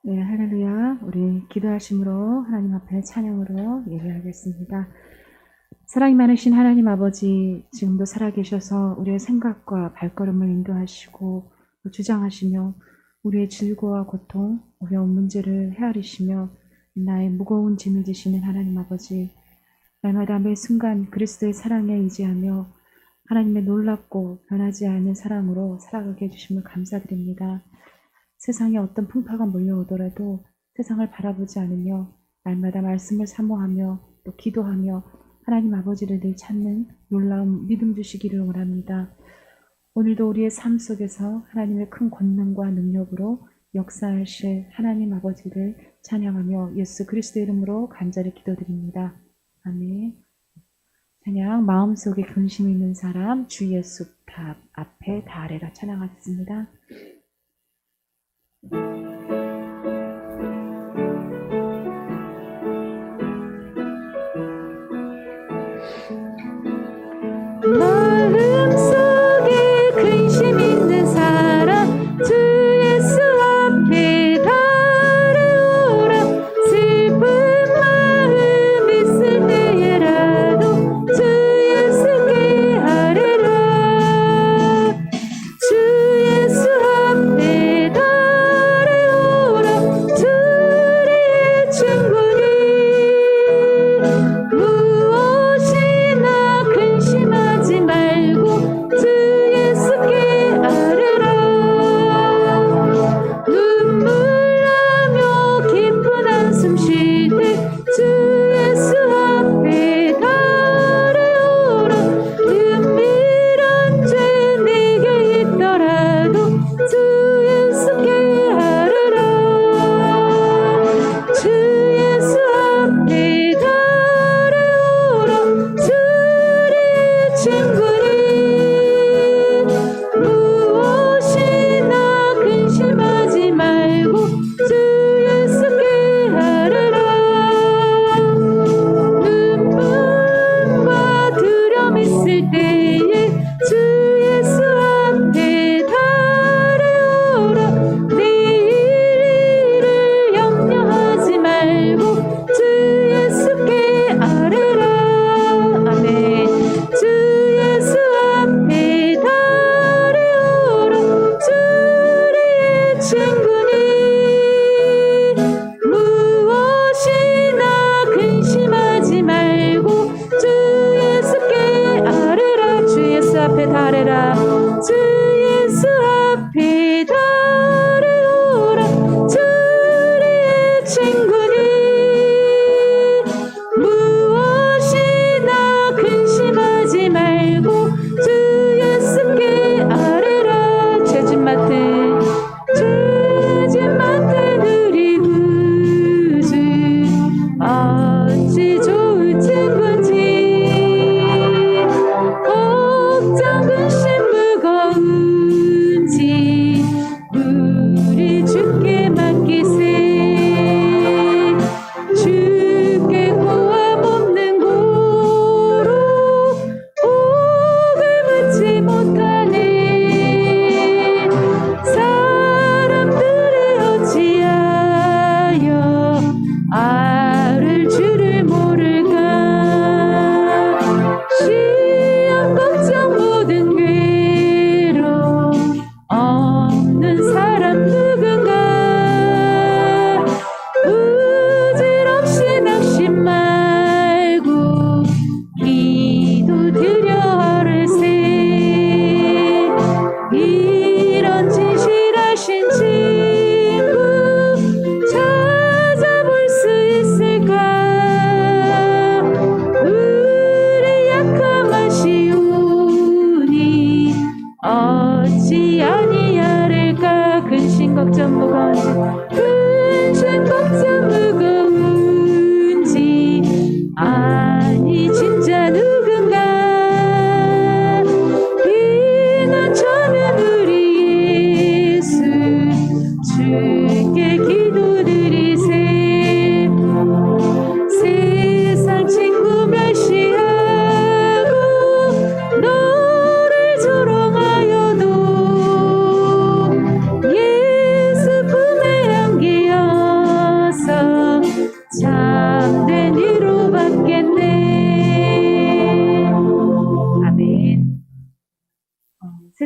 네, 할렐루야. 우리 기도하심으로 하나님 앞에 찬양으로 예배하겠습니다. 사랑이 많으신 하나님 아버지, 지금도 살아계셔서 우리의 생각과 발걸음을 인도하시고 주장하시며 우리의 질고와 고통, 어려운 문제를 헤아리시며 나의 무거운 짐을 지시는 하나님 아버지, 날마다 매 순간 그리스도의 사랑에 의지하며 하나님의 놀랍고 변하지 않는 사랑으로 살아가게 해주심을 감사드립니다. 세상에 어떤 풍파가 몰려오더라도 세상을 바라보지 않으며 날마다 말씀을 사모하며 또 기도하며 하나님 아버지를 늘 찾는 놀라운 믿음 주시기를 원합니다. 오늘도 우리의 삶 속에서 하나님의 큰 권능과 능력으로 역사하실 하나님 아버지를 찬양하며 예수 그리스도 이름으로 간절히 기도드립니다. 아멘. 찬양 마음속에 근심 있는 사람 주의 숲탑 앞에 다 아래라 찬양하겠습니다. 마음속에 근심 있는 사람 주 예수 앞에 달려오라. 슬픈 마음 있을 때에라도 주 예수께 아뢰라. 주 예수 앞에 달려오라.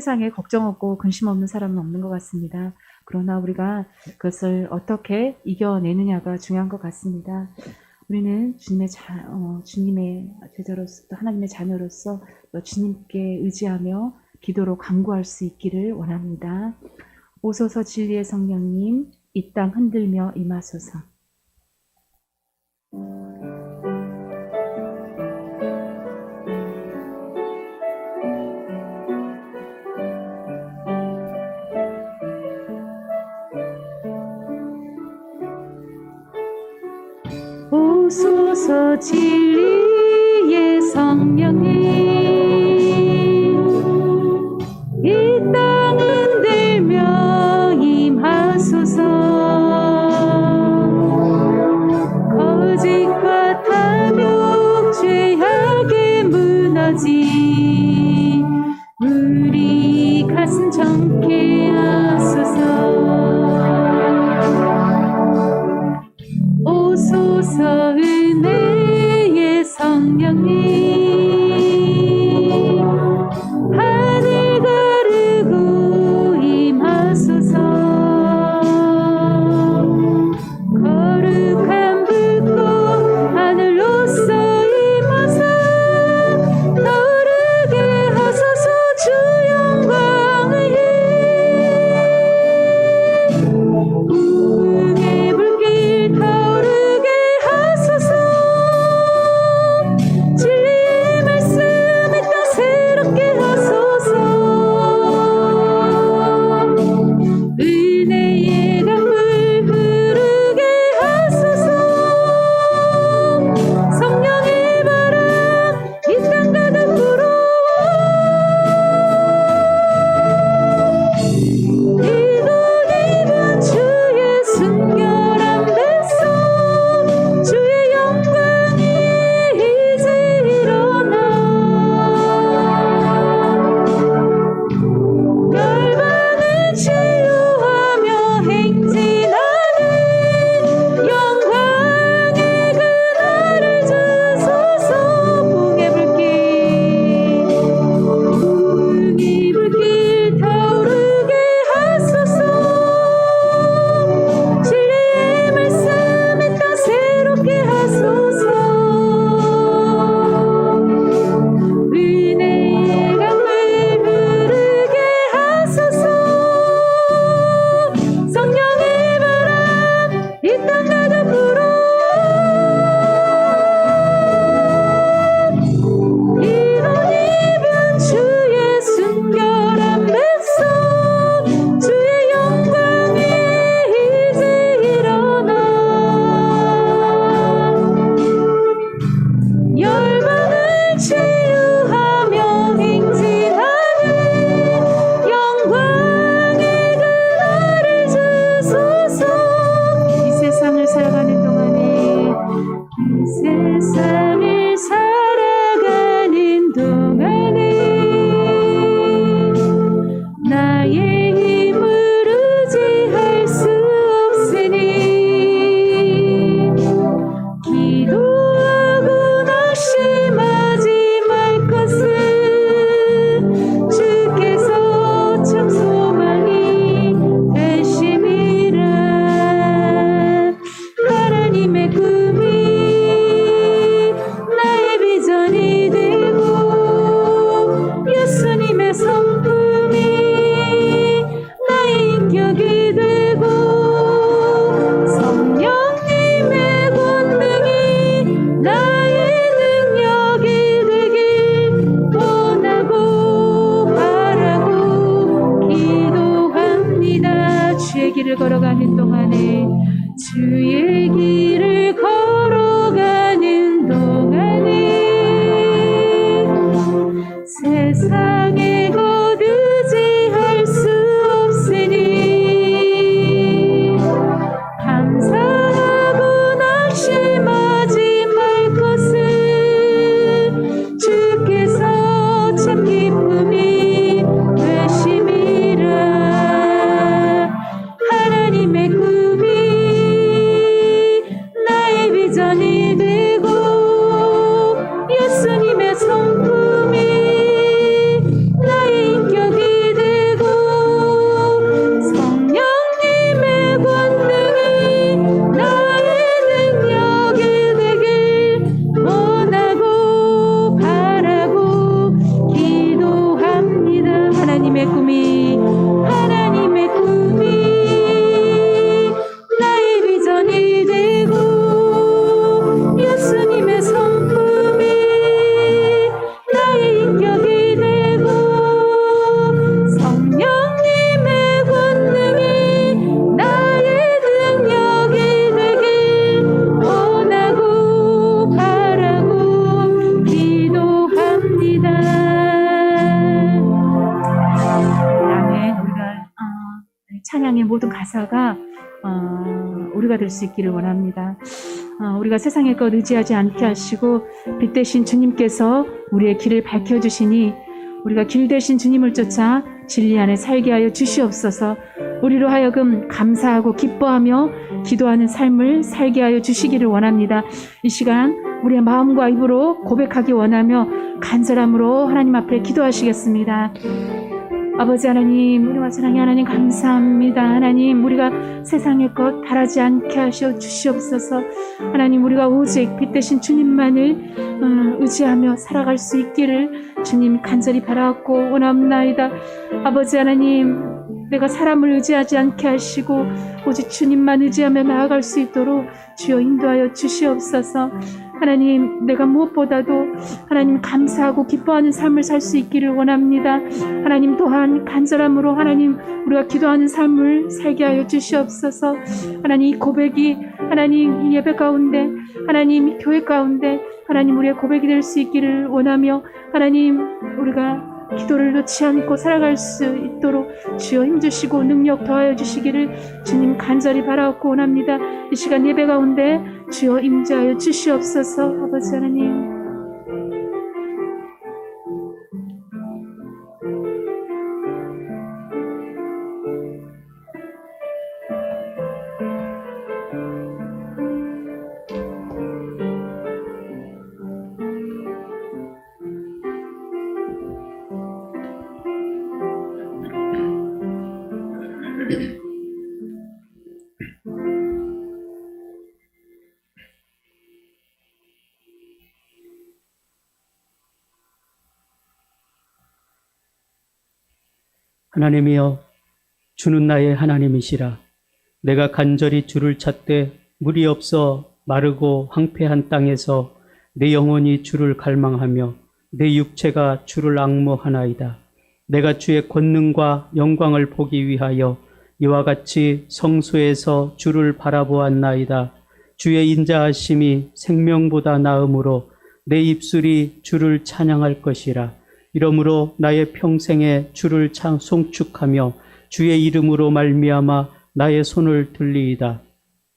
세상에 걱정 없고 근심 없는 사람은 없는 것 같습니다. 그러나 우리가 그것을 어떻게 이겨내느냐가 중요한 것 같습니다. 우리는 주님의 제자로서 또 하나님의 자녀로서 또 주님께 의지하며 기도로 간구할 수 있기를 원합니다. 오소서 진리의 성령님, 이 땅 흔들며 임하소서. 오소서 진리의 성령님 이 땅은 들며 임하소서 거짓과 탐욕 죄악에 무너진 우리 가슴 정케 하소서 오소서 은혜의 성령님 가사가 우리가 될 수 있기를 원합니다. 우리가 세상의 것 의지하지 않게 하시고 빛 대신 주님께서 우리의 길을 밝혀주시니 우리가 길 대신 주님을 쫓아 진리 안에 살게 하여 주시옵소서. 우리로 하여금 감사하고 기뻐하며 기도하는 삶을 살게 하여 주시기를 원합니다. 이 시간 우리의 마음과 입으로 고백하기 원하며 간절함으로 하나님 앞에 기도하시겠습니다. 아버지 하나님, 우리와 사랑의 하나님 감사합니다. 하나님, 우리가 세상의 것 바라지 않게 하셔 주시옵소서. 하나님, 우리가 오직 빛 대신 주님만을 의지하며 살아갈 수 있기를 주님 간절히 바라고 원합나이다. 아버지 하나님, 내가 사람을 의지하지 않게 하시고 오직 주님만 의지하며 나아갈 수 있도록 주여 인도하여 주시옵소서. 하나님, 내가 무엇보다도 하나님 감사하고 기뻐하는 삶을 살 수 있기를 원합니다. 하나님 또한 간절함으로 하나님 우리가 기도하는 삶을 살게 하여 주시옵소서. 하나님 이 고백이 하나님 이 예배 가운데 하나님 이 교회 가운데 하나님 우리의 고백이 될 수 있기를 원하며 하나님 우리가 기도를 놓지 않고 살아갈 수 있도록 주여 힘주시고 능력 더하여 주시기를 주님 간절히 바라옵고 원합니다. 이 시간 예배 가운데 주여 임재하여 주시옵소서. 아버지 하나님, 하나님이여, 주는 나의 하나님이시라. 내가 간절히 주를 찾되 물이 없어 마르고 황폐한 땅에서 내 영혼이 주를 갈망하며 내 육체가 주를 앙모하나이다. 내가 주의 권능과 영광을 보기 위하여 이와 같이 성소에서 주를 바라보았나이다. 주의 인자하심이 생명보다 나음으로 내 입술이 주를 찬양할 것이라. 이러므로 나의 평생에 주를 송축하며 주의 이름으로 말미암아 나의 손을 들리이다.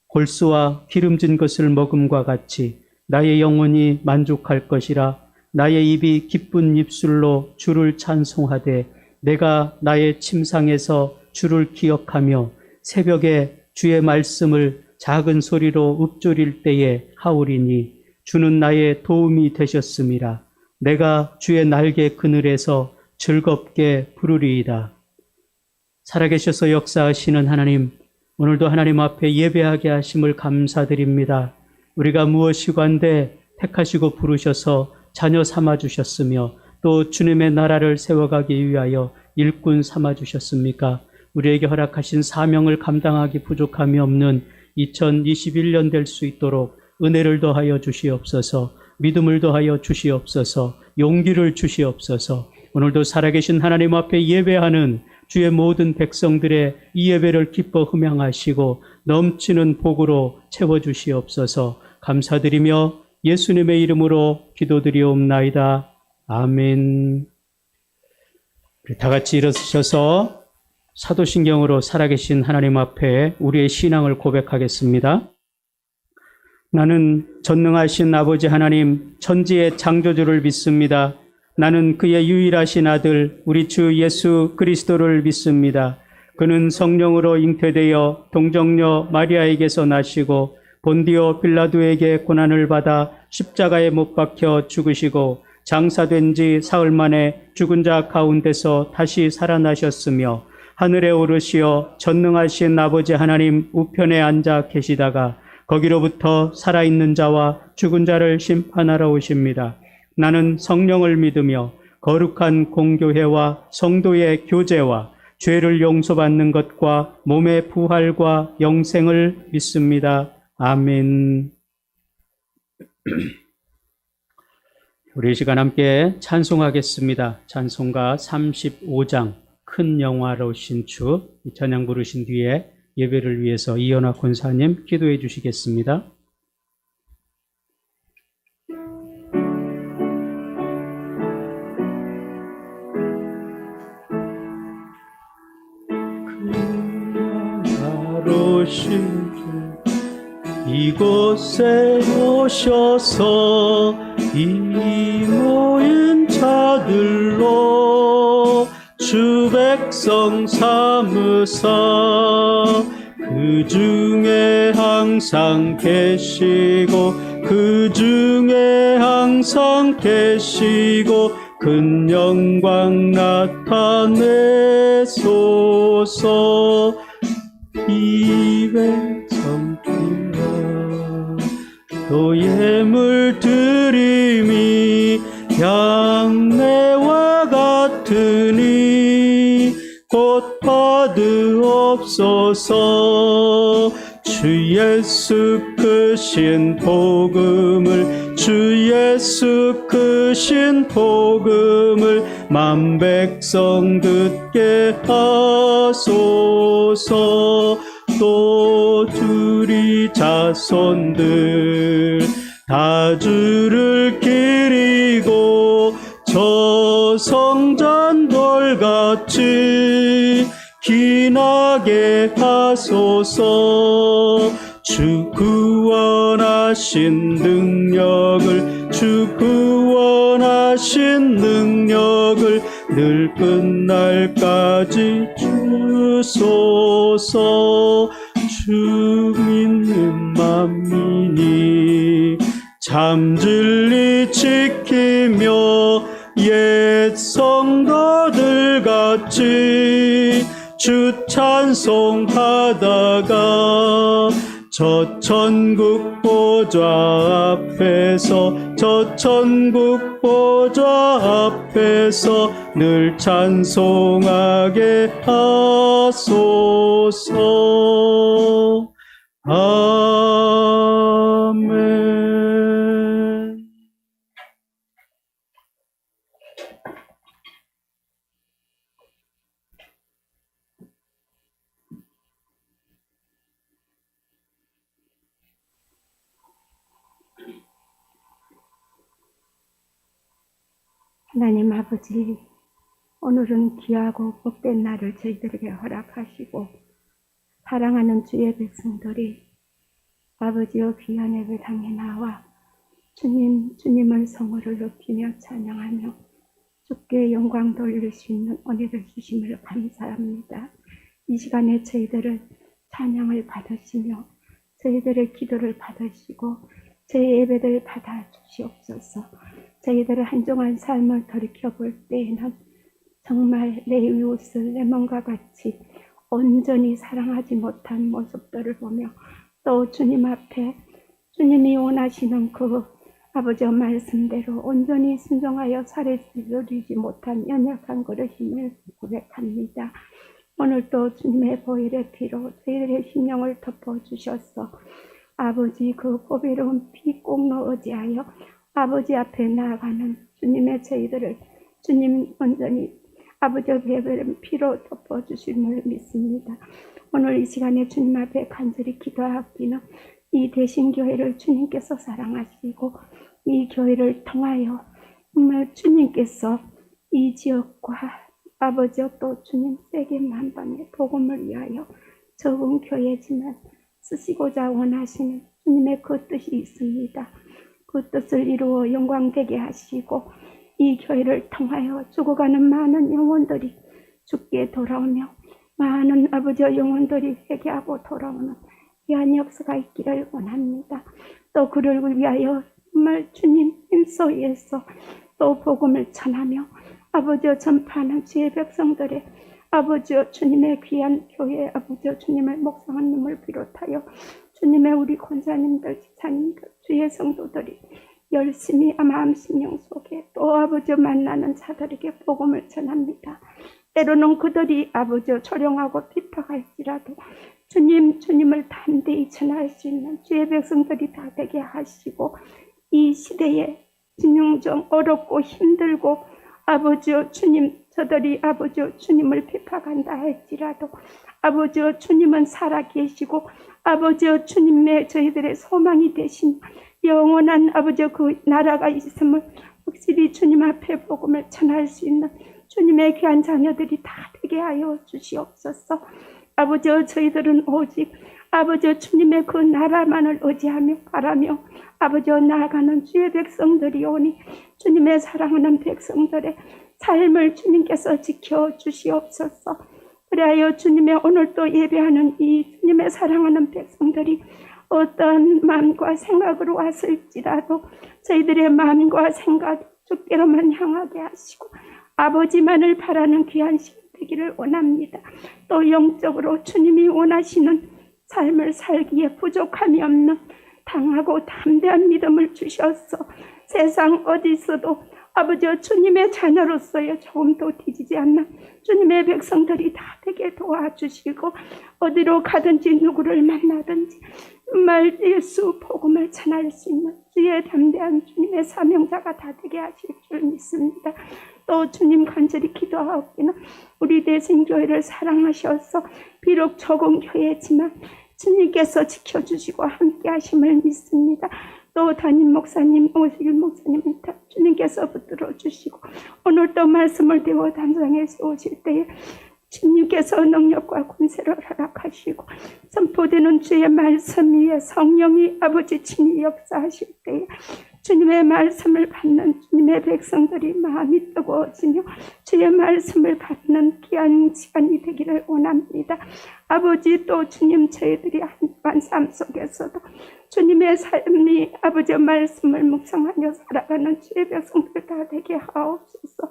골수와 기름진 것을 먹음과 같이 나의 영혼이 만족할 것이라. 나의 입이 기쁜 입술로 주를 찬송하되 내가 나의 침상에서 주를 기억하며 새벽에 주의 말씀을 작은 소리로 읊조릴 때에 하오리니 주는 나의 도움이 되셨음이라. 내가 주의 날개 그늘에서 즐겁게 부르리이다. 살아계셔서 역사하시는 하나님, 오늘도 하나님 앞에 예배하게 하심을 감사드립니다. 우리가 무엇이관데 택하시고 부르셔서 자녀 삼아주셨으며 또 주님의 나라를 세워가기 위하여 일꾼 삼아주셨습니까? 우리에게 허락하신 사명을 감당하기 부족함이 없는 2021년 될 수 있도록 은혜를 더하여 주시옵소서. 믿음을 더하여 주시옵소서. 용기를 주시옵소서. 오늘도 살아계신 하나님 앞에 예배하는 주의 모든 백성들의 이 예배를 기뻐 흠양하시고 넘치는 복으로 채워주시옵소서. 감사드리며 예수님의 이름으로 기도드리옵나이다. 아멘. 우리 다 같이 일어서셔서 사도신경으로 살아계신 하나님 앞에 우리의 신앙을 고백하겠습니다. 나는 전능하신 아버지 하나님 천지의 창조주를 믿습니다. 나는 그의 유일하신 아들 우리 주 예수 그리스도를 믿습니다. 그는 성령으로 잉태되어 동정녀 마리아에게서 나시고 본디오 빌라도에게 고난을 받아 십자가에 못 박혀 죽으시고 장사된 지 사흘 만에 죽은 자 가운데서 다시 살아나셨으며 하늘에 오르시어 전능하신 아버지 하나님 우편에 앉아 계시다가 거기로부터 살아있는 자와 죽은 자를 심판하러 오십니다. 나는 성령을 믿으며 거룩한 공교회와 성도의 교제와 죄를 용서받는 것과 몸의 부활과 영생을 믿습니다. 아멘. 우리 이 시간 함께 찬송하겠습니다. 찬송가 35장 큰 영화로 신축, 이 찬양 부르신 뒤에 예배를 위해서 이현아 권사님 기도해 주시겠습니다. 큰 영화 계시게 이곳에 오셔서 이 모인 자들로 주 백성 삼으사 그 중에 항상 계시고 그 중에 항상 계시고 큰 영광 나타내소서. 이 백성 귀하 또 예물 드림이 양매와 같으니 곧 받으옵소서. 주 예수 크신 복음을 주 예수 크신 복음을 만 백성 듣게 하소서. 또 둘이 자손들 다 주를 기리고 저 성전돌같이 기나게 하소서. 주 구원하신 능력을 주 구원하신 능력을 늘 끝날까지 주소서. 주 믿는 만민이 참 진리 지키며 옛 성도들 같이 주 찬송하다가 저 천국 보좌 앞에서 저 천국 보좌 앞에서 늘 찬송하게 하소서. 아멘. 하나님 아버지, 오늘은 귀하고 복된 날을 저희들에게 허락하시고 사랑하는 주의 백성들이 아버지의 귀한 예배당에 나와 주님을 성호를 높이며 찬양하며 주께 영광 돌릴 수 있는 은혜를 주심을 감사합니다. 이 시간에 저희들을 찬양을 받으시며 저희들의 기도를 받으시고 저희 예배를 받아 주시옵소서. 저희들의 한동안 삶을 돌이켜볼 때에는 정말 내 이웃을 내 몸과 같이 온전히 사랑하지 못한 모습들을 보며 또 주님 앞에 주님이 원하시는 그 아버지의 말씀대로 온전히 순종하여 살아드리지 못한 연약한 그릇임을 고백합니다. 오늘도 주님의 보혈의 피로 저희들의 심령을 덮어주셔서 아버지 그 보배로운 피 꼭 넣어지하여 아버지 앞에 나아가는 주님의 저희들을 주님 온전히 아버지의 배배른 피로 덮어주심을 믿습니다. 오늘 이 시간에 주님 앞에 간절히 기도하기는 이 대신교회를 주님께서 사랑하시고 이 교회를 통하여 정말 주님께서 이 지역과 아버지와 또 주님 세계 만방의 복음을 위하여 적은 교회지만 쓰시고자 원하시는 주님의 그 뜻이 있습니다. 그 뜻을 이루어 영광되게 하시고 이 교회를 통하여 죽어가는 많은 영혼들이 주께 돌아오며 많은 아버지의 영혼들이 회개하고 돌아오는 귀한 역사가 있기를 원합니다. 또 그를 위하여 정말 주님 힘써위해서 또 복음을 전하며 아버지의 전파하는 주의 백성들의 아버지의 주님의 귀한 교회 아버지의 주님을 묵상하는 놈을 비롯하여 주님의 우리 권사님들, 지사님들, 주의 성도들이 열심히 마음 심령 속에 또 아버지 만나는 자들에게 복음을 전합니다. 때로는 그들이 아버지 조롱하고 비판할지라도 주님을 단대히 전할 수 있는 주의 백성들이 다 되게 하시고 이 시대에 진영정 어렵고 힘들고 아버지여 주님 저들이 아버지여 주님을 비판한다 할지라도 아버지여 주님은 살아계시고 아버지여 주님의 저희들의 소망이 되신 영원한 아버지여 그 나라가 있음을 확실히 주님 앞에 복음을 전할 수 있는 주님의 귀한 자녀들이 다 되게 하여 주시옵소서. 아버지여 저희들은 오직 아버지 주님의 그 나라만을 의지하며 바라며 아버지 나아가는 주의 백성들이 오니 주님의 사랑하는 백성들의 삶을 주님께서 지켜주시옵소서. 그리하여 주님의 오늘 또 예배하는 이 주님의 사랑하는 백성들이 어떤 마음과 생각으로 왔을지라도 저희들의 마음과 생각 주께로만 향하게 하시고 아버지만을 바라는 귀한 시간 되기를 원합니다. 또 영적으로 주님이 원하시는 삶을 살기에 부족함이 없는 당하고 담대한 믿음을 주셔서 세상 어디서도 아버지 주님의 자녀로서의 조금도 뒤지지 않는 주님의 백성들이 다 되게 도와주시고 어디로 가든지 누구를 만나든지 정말 예수 복음을 전할 수 있는 주의 담대한 주님의 사명자가 다 되게 하실 줄 믿습니다. 또 주님 간절히 기도하옵기는 우리 대생교회를 사랑하셔서 비록 적은 교회지만 주님께서 지켜주시고 함께 하심을 믿습니다. 또 담임 목사님, 오실 목사님 주님께서 붙들어 주시고 오늘 또 말씀을 대워 단장에 세우실 때에 주님께서 능력과 권세를 허락하시고 선포되는 주의 말씀 위에 성령이 아버지 친히 역사하실 때에 주님의 말씀을 받는 주님의 백성들이 마음이 뜨거워지며 주의 말씀을 받는 귀한 시간이 되기를 원합니다. 아버지 또 주님 저희들이 한반 삶 속에서도 주님의 삶이 아버지의 말씀을 묵상하며 살아가는 주의 백성들 다 되게 하옵소서.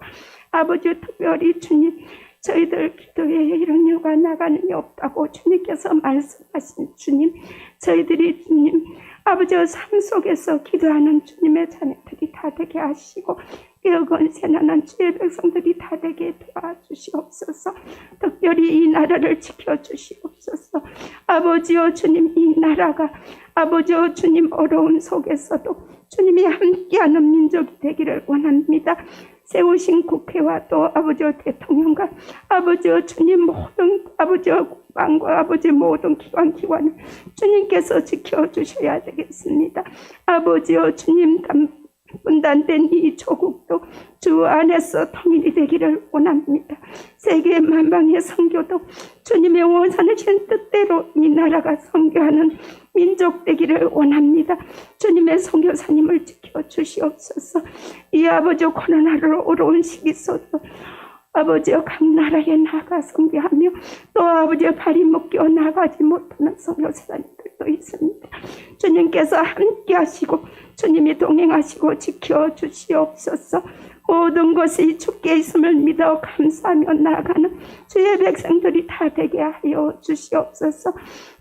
아버지 특별히 주님 저희들 기도에 이런 여가 나가는 일 없다고 주님께서 말씀하신 주님 저희들이 주님 아버지의 삶 속에서 기도하는 주님의 자녀들이 다 되게 하시고 깨어건세나는 주의 백성들이 다 되게 도와주시옵소서. 특별히 이 나라를 지켜주시옵소서. 아버지여 주님 이 나라가 아버지여 주님 어려움 속에서도 주님이 함께하는 민족이 되기를 원합니다. 세우신 국회와 또 아버지여 대통령과 아버지여 주님 모든 아버지여 국방과 아버지 모든 기관을 주님께서 지켜주셔야 되겠습니다. 아버지여 주님 분단된 이 조국도 주 안에서 통일이 되기를 원합니다. 세계 만방의 선교도 주님의 원하신 뜻대로 이 나라가 선교하는 민족 되기를 원합니다. 주님의 선교사님을 지켜주시옵소서. 이 아버지 코로나로 어려운 시기 속도 아버지여 각 나라에 나가 선교하며 또 아버지의 발이 묶여 나가지 못하는 선교사님들도 있습니다. 주님께서 함께 하시고 주님이 동행하시고 지켜주시옵소서. 모든 것이 주께 있음을 믿어 감사하며 나아가는 주의 백성들이 다 되게 하여 주시옵소서.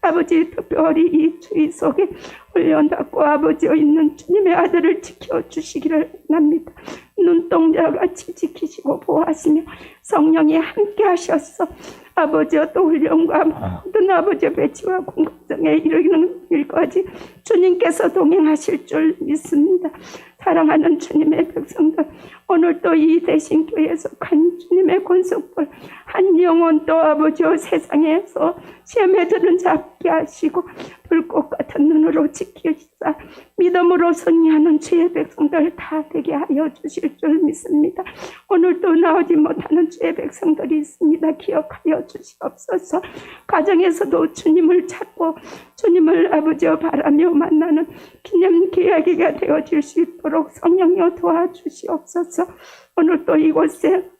아버지 특별히 이 주의 속에 훈련받고 아버지여 있는 주님의 아들을 지켜주시기를 원합니다. 눈동자같이 지키시고 보호하시며 성령이 함께 하셔서 아버지여 또 훈련과 모든 아버지의 배치와 공급성에 이르는 일까지 주님께서 동행하실 줄 믿습니다. 사랑하는 주님의 백성들 오늘 또 이 대신교회에 속한 주님의 권속들 한 영혼 또 아버지여 세상에서 시험에 드는 잡게 하시고 불꽃 같은 눈으로 지키시사 믿음으로 승리하는 주의 백성들 다 되게 하여 주실 줄 믿습니다. 오늘 또 나오지 못하는 주의 백성들이 있습니다. 기억하여 주시옵소서. 가정에서도 주님을 찾고 주님을 아버지여 바라며 만나는 기념 계약이가 되어질 수 있도록 성령여 도와주시옵소서. 오늘 또 이곳에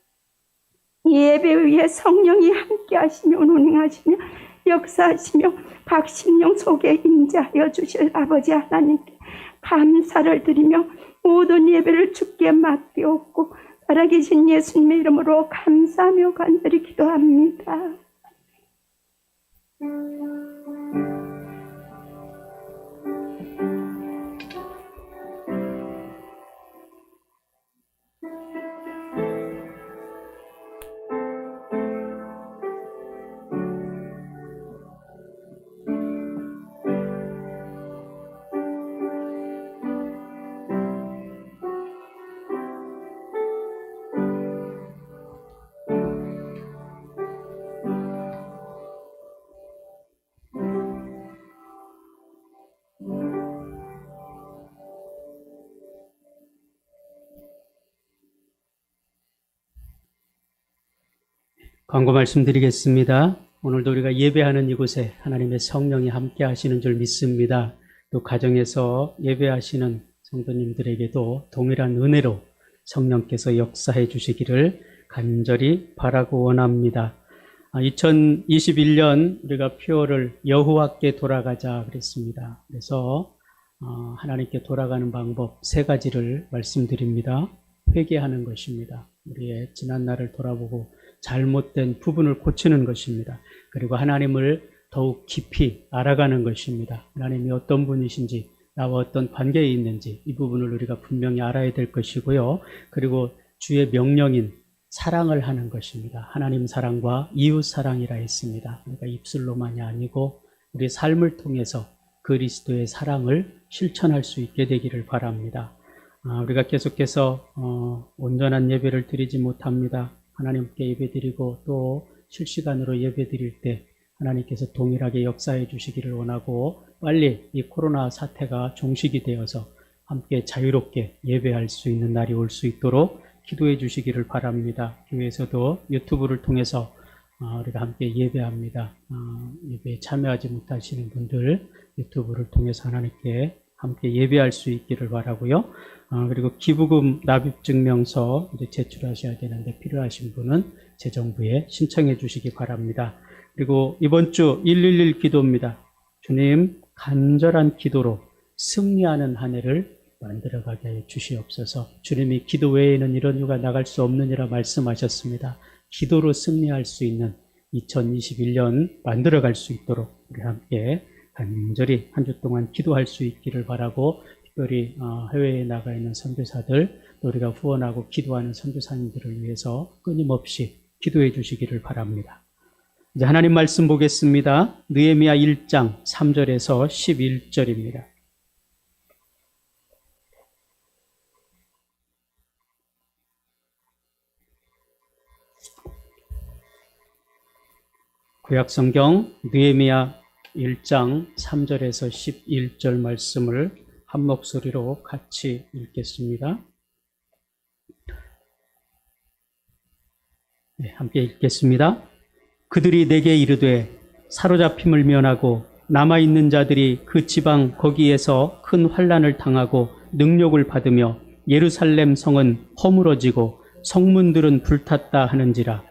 예배 위에 성령이 함께 하시며 운행하시며 역사하시며 각 심령 속에 임재하여 주실 아버지 하나님께 감사를 드리며 모든 예배를 주께 맡기옵고 살아계신 예수님의 이름으로 감사하며 간절히 기도합니다. 광고 말씀드리겠습니다. 오늘도 우리가 예배하는 이곳에 하나님의 성령이 함께 하시는 줄 믿습니다. 또 가정에서 예배하시는 성도님들에게도 동일한 은혜로 성령께서 역사해 주시기를 간절히 바라고 원합니다. 2021년 우리가 표어를 여호와께 돌아가자 그랬습니다. 그래서 하나님께 돌아가는 방법 세 가지를 말씀드립니다. 회개하는 것입니다. 우리의 지난 날을 돌아보고 잘못된 부분을 고치는 것입니다. 그리고 하나님을 더욱 깊이 알아가는 것입니다. 하나님이 어떤 분이신지, 나와 어떤 관계에 있는지 이 부분을 우리가 분명히 알아야 될 것이고요. 그리고 주의 명령인 사랑을 하는 것입니다. 하나님 사랑과 이웃 사랑이라 했습니다. 그러니까 입술로만이 아니고 우리 삶을 통해서 그리스도의 사랑을 실천할 수 있게 되기를 바랍니다. 우리가 계속해서 온전한 예배를 드리지 못합니다. 하나님께 예배드리고 또 실시간으로 예배드릴 때 하나님께서 동일하게 역사해 주시기를 원하고 빨리 이 코로나 사태가 종식이 되어서 함께 자유롭게 예배할 수 있는 날이 올 수 있도록 기도해 주시기를 바랍니다. 교회에서도 유튜브를 통해서 우리가 함께 예배합니다. 예배에 참여하지 못하시는 분들 유튜브를 통해서 하나님께 함께 예배할 수 있기를 바라고요. 그리고 기부금 납입증명서 이제 제출하셔야 되는데 필요하신 분은 재정부에 신청해 주시기 바랍니다. 그리고 이번 주 111 기도입니다. 주님 간절한 기도로 승리하는 한 해를 만들어가게 해 주시옵소서. 주님이 기도 외에는 이런 휴가 나갈 수 없느니라 말씀하셨습니다. 기도로 승리할 수 있는 2021년 만들어갈 수 있도록 우리 함께 간절히 한 주 동안 기도할 수 있기를 바라고 특별히 해외에 나가 있는 선교사들 또 우리가 후원하고 기도하는 선교사님들을 위해서 끊임없이 기도해 주시기를 바랍니다. 이제 하나님 말씀 보겠습니다. 느헤미야 1장 3절에서 11절입니다. 구약성경 느헤미야 1장 3절에서 11절 말씀을 한 목소리로 같이 읽겠습니다. 네, 함께 읽겠습니다. 그들이 내게 이르되 사로잡힘을 면하고 남아있는 자들이 그 지방 거기에서 큰 환난을 당하고 능욕을 받으며 예루살렘 성은 허물어지고 성문들은 불탔다 하는지라.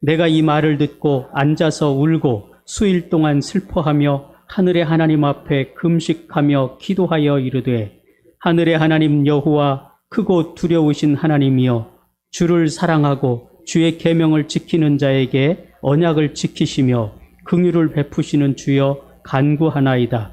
내가 이 말을 듣고 앉아서 울고 수일 동안 슬퍼하며 하늘의 하나님 앞에 금식하며 기도하여 이르되 하늘의 하나님 여호와 크고 두려우신 하나님이여 주를 사랑하고 주의 계명을 지키는 자에게 언약을 지키시며 긍휼을 베푸시는 주여 간구하나이다.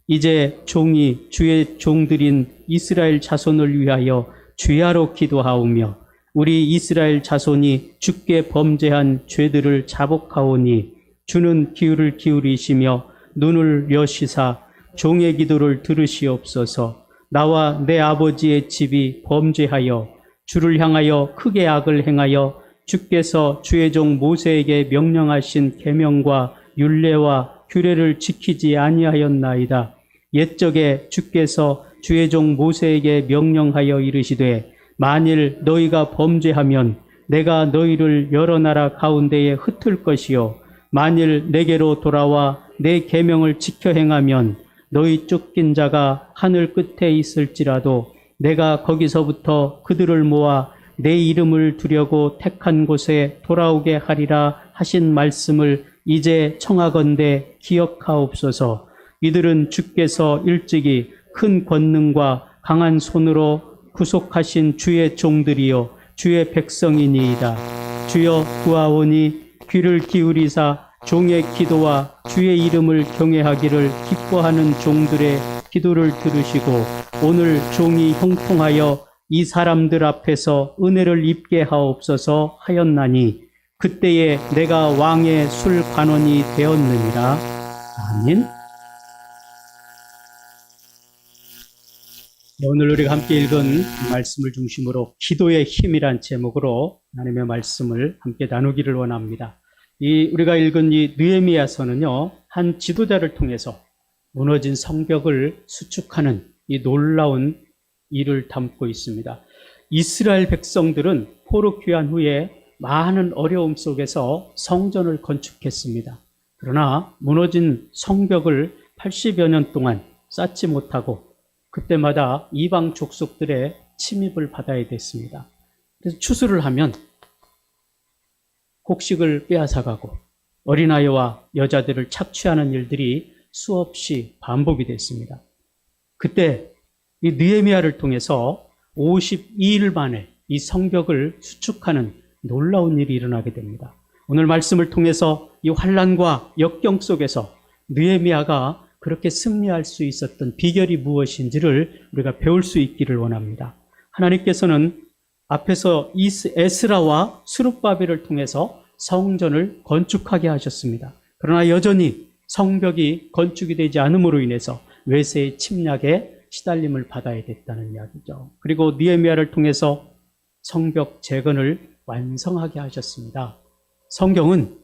이제 종이 주의 종들인 이스라엘 자손을 위하여 주야로 기도하오며 우리 이스라엘 자손이 주께 범죄한 죄들을 자복하오니 주는 귀를 기울이시며 눈을 여시사 종의 기도를 들으시옵소서. 나와 내 아버지의 집이 범죄하여 주를 향하여 크게 악을 행하여 주께서 주의 종 모세에게 명령하신 계명과 율례와 규례를 지키지 아니하였나이다. 옛적에 주께서 주의 종 모세에게 명령하여 이르시되 만일 너희가 범죄하면 내가 너희를 여러 나라 가운데에 흩을 것이요 만일 내게로 돌아와 내 계명을 지켜 행하면 너희 쫓긴 자가 하늘 끝에 있을지라도 내가 거기서부터 그들을 모아 내 이름을 두려고 택한 곳에 돌아오게 하리라 하신 말씀을 이제 청하건대 기억하옵소서. 이들은 주께서 일찍이 큰 권능과 강한 손으로 구속하신 주의 종들이요 주의 백성이니이다. 주여 구하오니 귀를 기울이사 종의 기도와 주의 이름을 경외하기를 기뻐하는 종들의 기도를 들으시고 오늘 종이 형통하여 이 사람들 앞에서 은혜를 입게 하옵소서 하였나니 그때에 내가 왕의 술 관원이 되었느니라. 아멘. 오늘 우리가 함께 읽은 말씀을 중심으로 기도의 힘이란 제목으로 하나님의 말씀을 함께 나누기를 원합니다. 우리가 읽은 이 느헤미야서는요, 한 지도자를 통해서 무너진 성벽을 수축하는 이 놀라운 일을 담고 있습니다. 이스라엘 백성들은 포로 귀환 후에 많은 어려움 속에서 성전을 건축했습니다. 그러나 무너진 성벽을 80여 년 동안 쌓지 못하고 그때마다 이방 족속들의 침입을 받아야 됐습니다. 그래서 추수를 하면 곡식을 빼앗아가고 어린아이와 여자들을 착취하는 일들이 수없이 반복이 됐습니다. 그때 이 느헤미야를 통해서 52일 만에 이 성벽을 수축하는 놀라운 일이 일어나게 됩니다. 오늘 말씀을 통해서 이 환난과 역경 속에서 느헤미야가 그렇게 승리할 수 있었던 비결이 무엇인지를 우리가 배울 수 있기를 원합니다. 하나님께서는 앞에서 에스라와 스룹바벨을 통해서 성전을 건축하게 하셨습니다. 그러나 여전히 성벽이 건축이 되지 않음으로 인해서 외세의 침략에 시달림을 받아야 됐다는 이야기죠. 그리고 느헤미야를 통해서 성벽 재건을 완성하게 하셨습니다. 성경은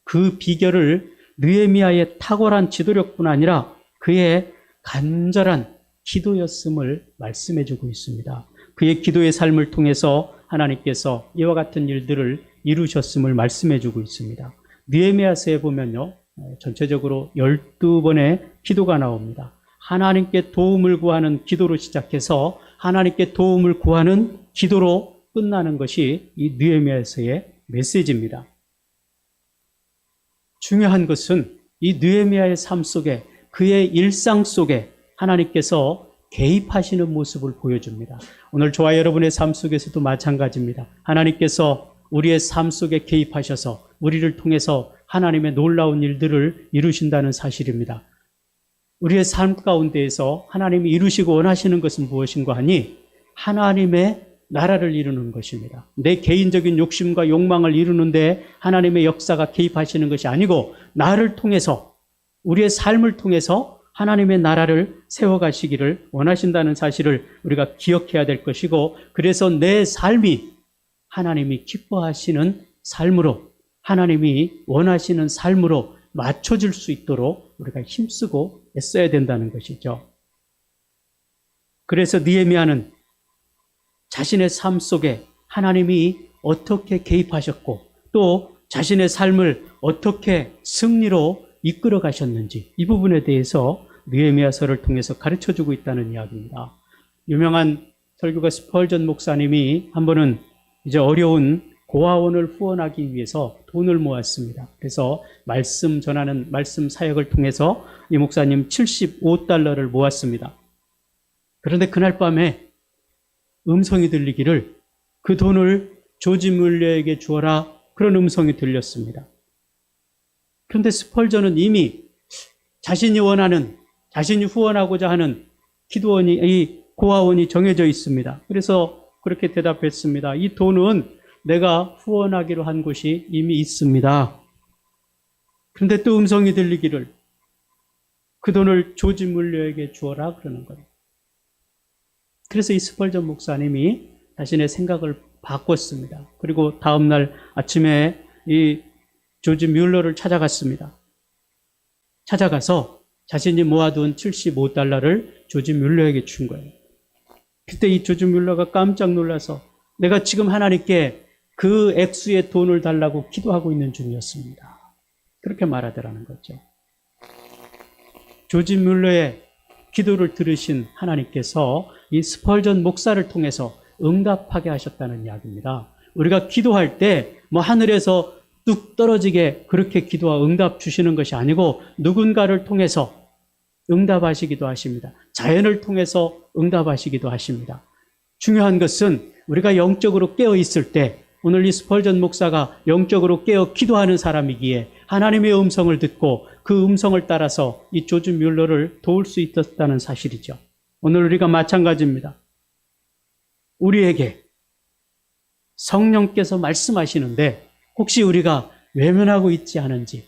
그 비결을 느헤미야의 탁월한 지도력뿐 아니라 그의 간절한 기도였음을 말씀해주고 있습니다. 그의 기도의 삶을 통해서 하나님께서 이와 같은 일들을 이루셨음을 말씀해주고 있습니다. 느헤미야서에 보면요, 전체적으로 12번의 기도가 나옵니다. 하나님께 도움을 구하는 기도로 시작해서 하나님께 도움을 구하는 기도로 끝나는 것이 이 느헤미야서의 메시지입니다. 중요한 것은 이 느헤미야의 삶 속에 그의 일상 속에 하나님께서 개입하시는 모습을 보여줍니다. 오늘 저와 여러분의 삶 속에서도 마찬가지입니다. 하나님께서 우리의 삶 속에 개입하셔서 우리를 통해서 하나님의 놀라운 일들을 이루신다는 사실입니다. 우리의 삶 가운데에서 하나님이 이루시고 원하시는 것은 무엇인가 하니 하나님의 나라를 이루는 것입니다. 내 개인적인 욕심과 욕망을 이루는데 하나님의 역사가 개입하시는 것이 아니고 나를 통해서 우리의 삶을 통해서 하나님의 나라를 세워가시기를 원하신다는 사실을 우리가 기억해야 될 것이고 그래서 내 삶이 하나님이 기뻐하시는 삶으로 하나님이 원하시는 삶으로 맞춰질 수 있도록 우리가 힘쓰고 애써야 된다는 것이죠. 그래서 느헤미야는 자신의 삶 속에 하나님이 어떻게 개입하셨고 또 자신의 삶을 어떻게 승리로 이끌어 가셨는지 이 부분에 대해서 느헤미야서를 통해서 가르쳐주고 있다는 이야기입니다. 유명한 설교가 스펄전 목사님이 한 번은 이제 어려운 고아원을 후원하기 위해서 돈을 모았습니다. 그래서 말씀 전하는 말씀 사역을 통해서 이 목사님 75달러를 모았습니다. 그런데 그날 밤에 음성이 들리기를 그 돈을 조지 뮬러에게 주어라 그런 음성이 들렸습니다. 그런데 스펄전은 이미 자신이 원하는 자신이 후원하고자 하는 기도원이 이 고아원이 정해져 있습니다. 그래서 그렇게 대답했습니다. 이 돈은 내가 후원하기로 한 곳이 이미 있습니다. 그런데 또 음성이 들리기를 그 돈을 조지 뮬러에게 주어라 그러는 거예요. 그래서 이 스펄전 목사님이 자신의 생각을 바꿨습니다. 그리고 다음날 아침에 이 조지 뮬러를 찾아갔습니다. 찾아가서 자신이 모아둔 75달러를 조지 뮬러에게 준 거예요. 그때 이 조지 뮬러가 깜짝 놀라서 내가 지금 하나님께 그 액수의 돈을 달라고 기도하고 있는 중이었습니다. 그렇게 말하더라는 거죠. 조지 뮬러의 기도를 들으신 하나님께서 이 스펄전 목사를 통해서 응답하게 하셨다는 이야기입니다. 우리가 기도할 때 뭐 하늘에서 뚝 떨어지게 그렇게 기도와 응답 주시는 것이 아니고 누군가를 통해서 응답하시기도 하십니다. 자연을 통해서 응답하시기도 하십니다. 중요한 것은 우리가 영적으로 깨어 있을 때 오늘 이 스펄전 목사가 영적으로 깨어 기도하는 사람이기에 하나님의 음성을 듣고 그 음성을 따라서 이 조지 뮬러를 도울 수 있었다는 사실이죠. 오늘 우리가 마찬가지입니다. 우리에게 성령께서 말씀하시는데 혹시 우리가 외면하고 있지 않은지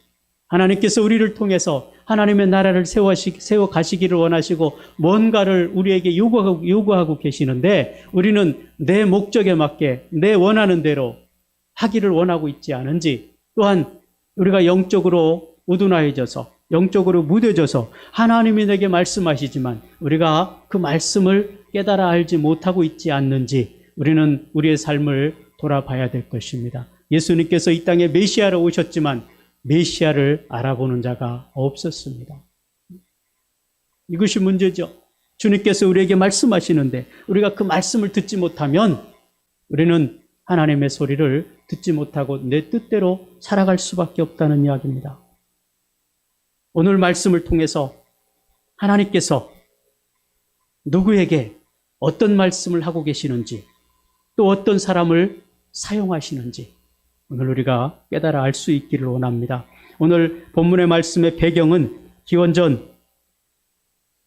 하나님께서 우리를 통해서 하나님의 나라를 세워 가시기를 원하시고 뭔가를 우리에게 요구하고 계시는데 우리는 내 목적에 맞게 내 원하는 대로 하기를 원하고 있지 않은지 또한 우리가 영적으로 우둔하여져서 영적으로 무뎌져서 하나님이 내게 말씀하시지만 우리가 그 말씀을 깨달아 알지 못하고 있지 않는지 우리는 우리의 삶을 돌아봐야 될 것입니다. 예수님께서 이 땅에 메시아로 오셨지만 메시아를 알아보는 자가 없었습니다. 이것이 문제죠. 주님께서 우리에게 말씀하시는데 우리가 그 말씀을 듣지 못하면 우리는 하나님의 소리를 듣지 못하고 내 뜻대로 살아갈 수밖에 없다는 이야기입니다. 오늘 말씀을 통해서 하나님께서 누구에게 어떤 말씀을 하고 계시는지, 또 어떤 사람을 사용하시는지 오늘 우리가 깨달아 알 수 있기를 원합니다. 오늘 본문의 말씀의 배경은 기원전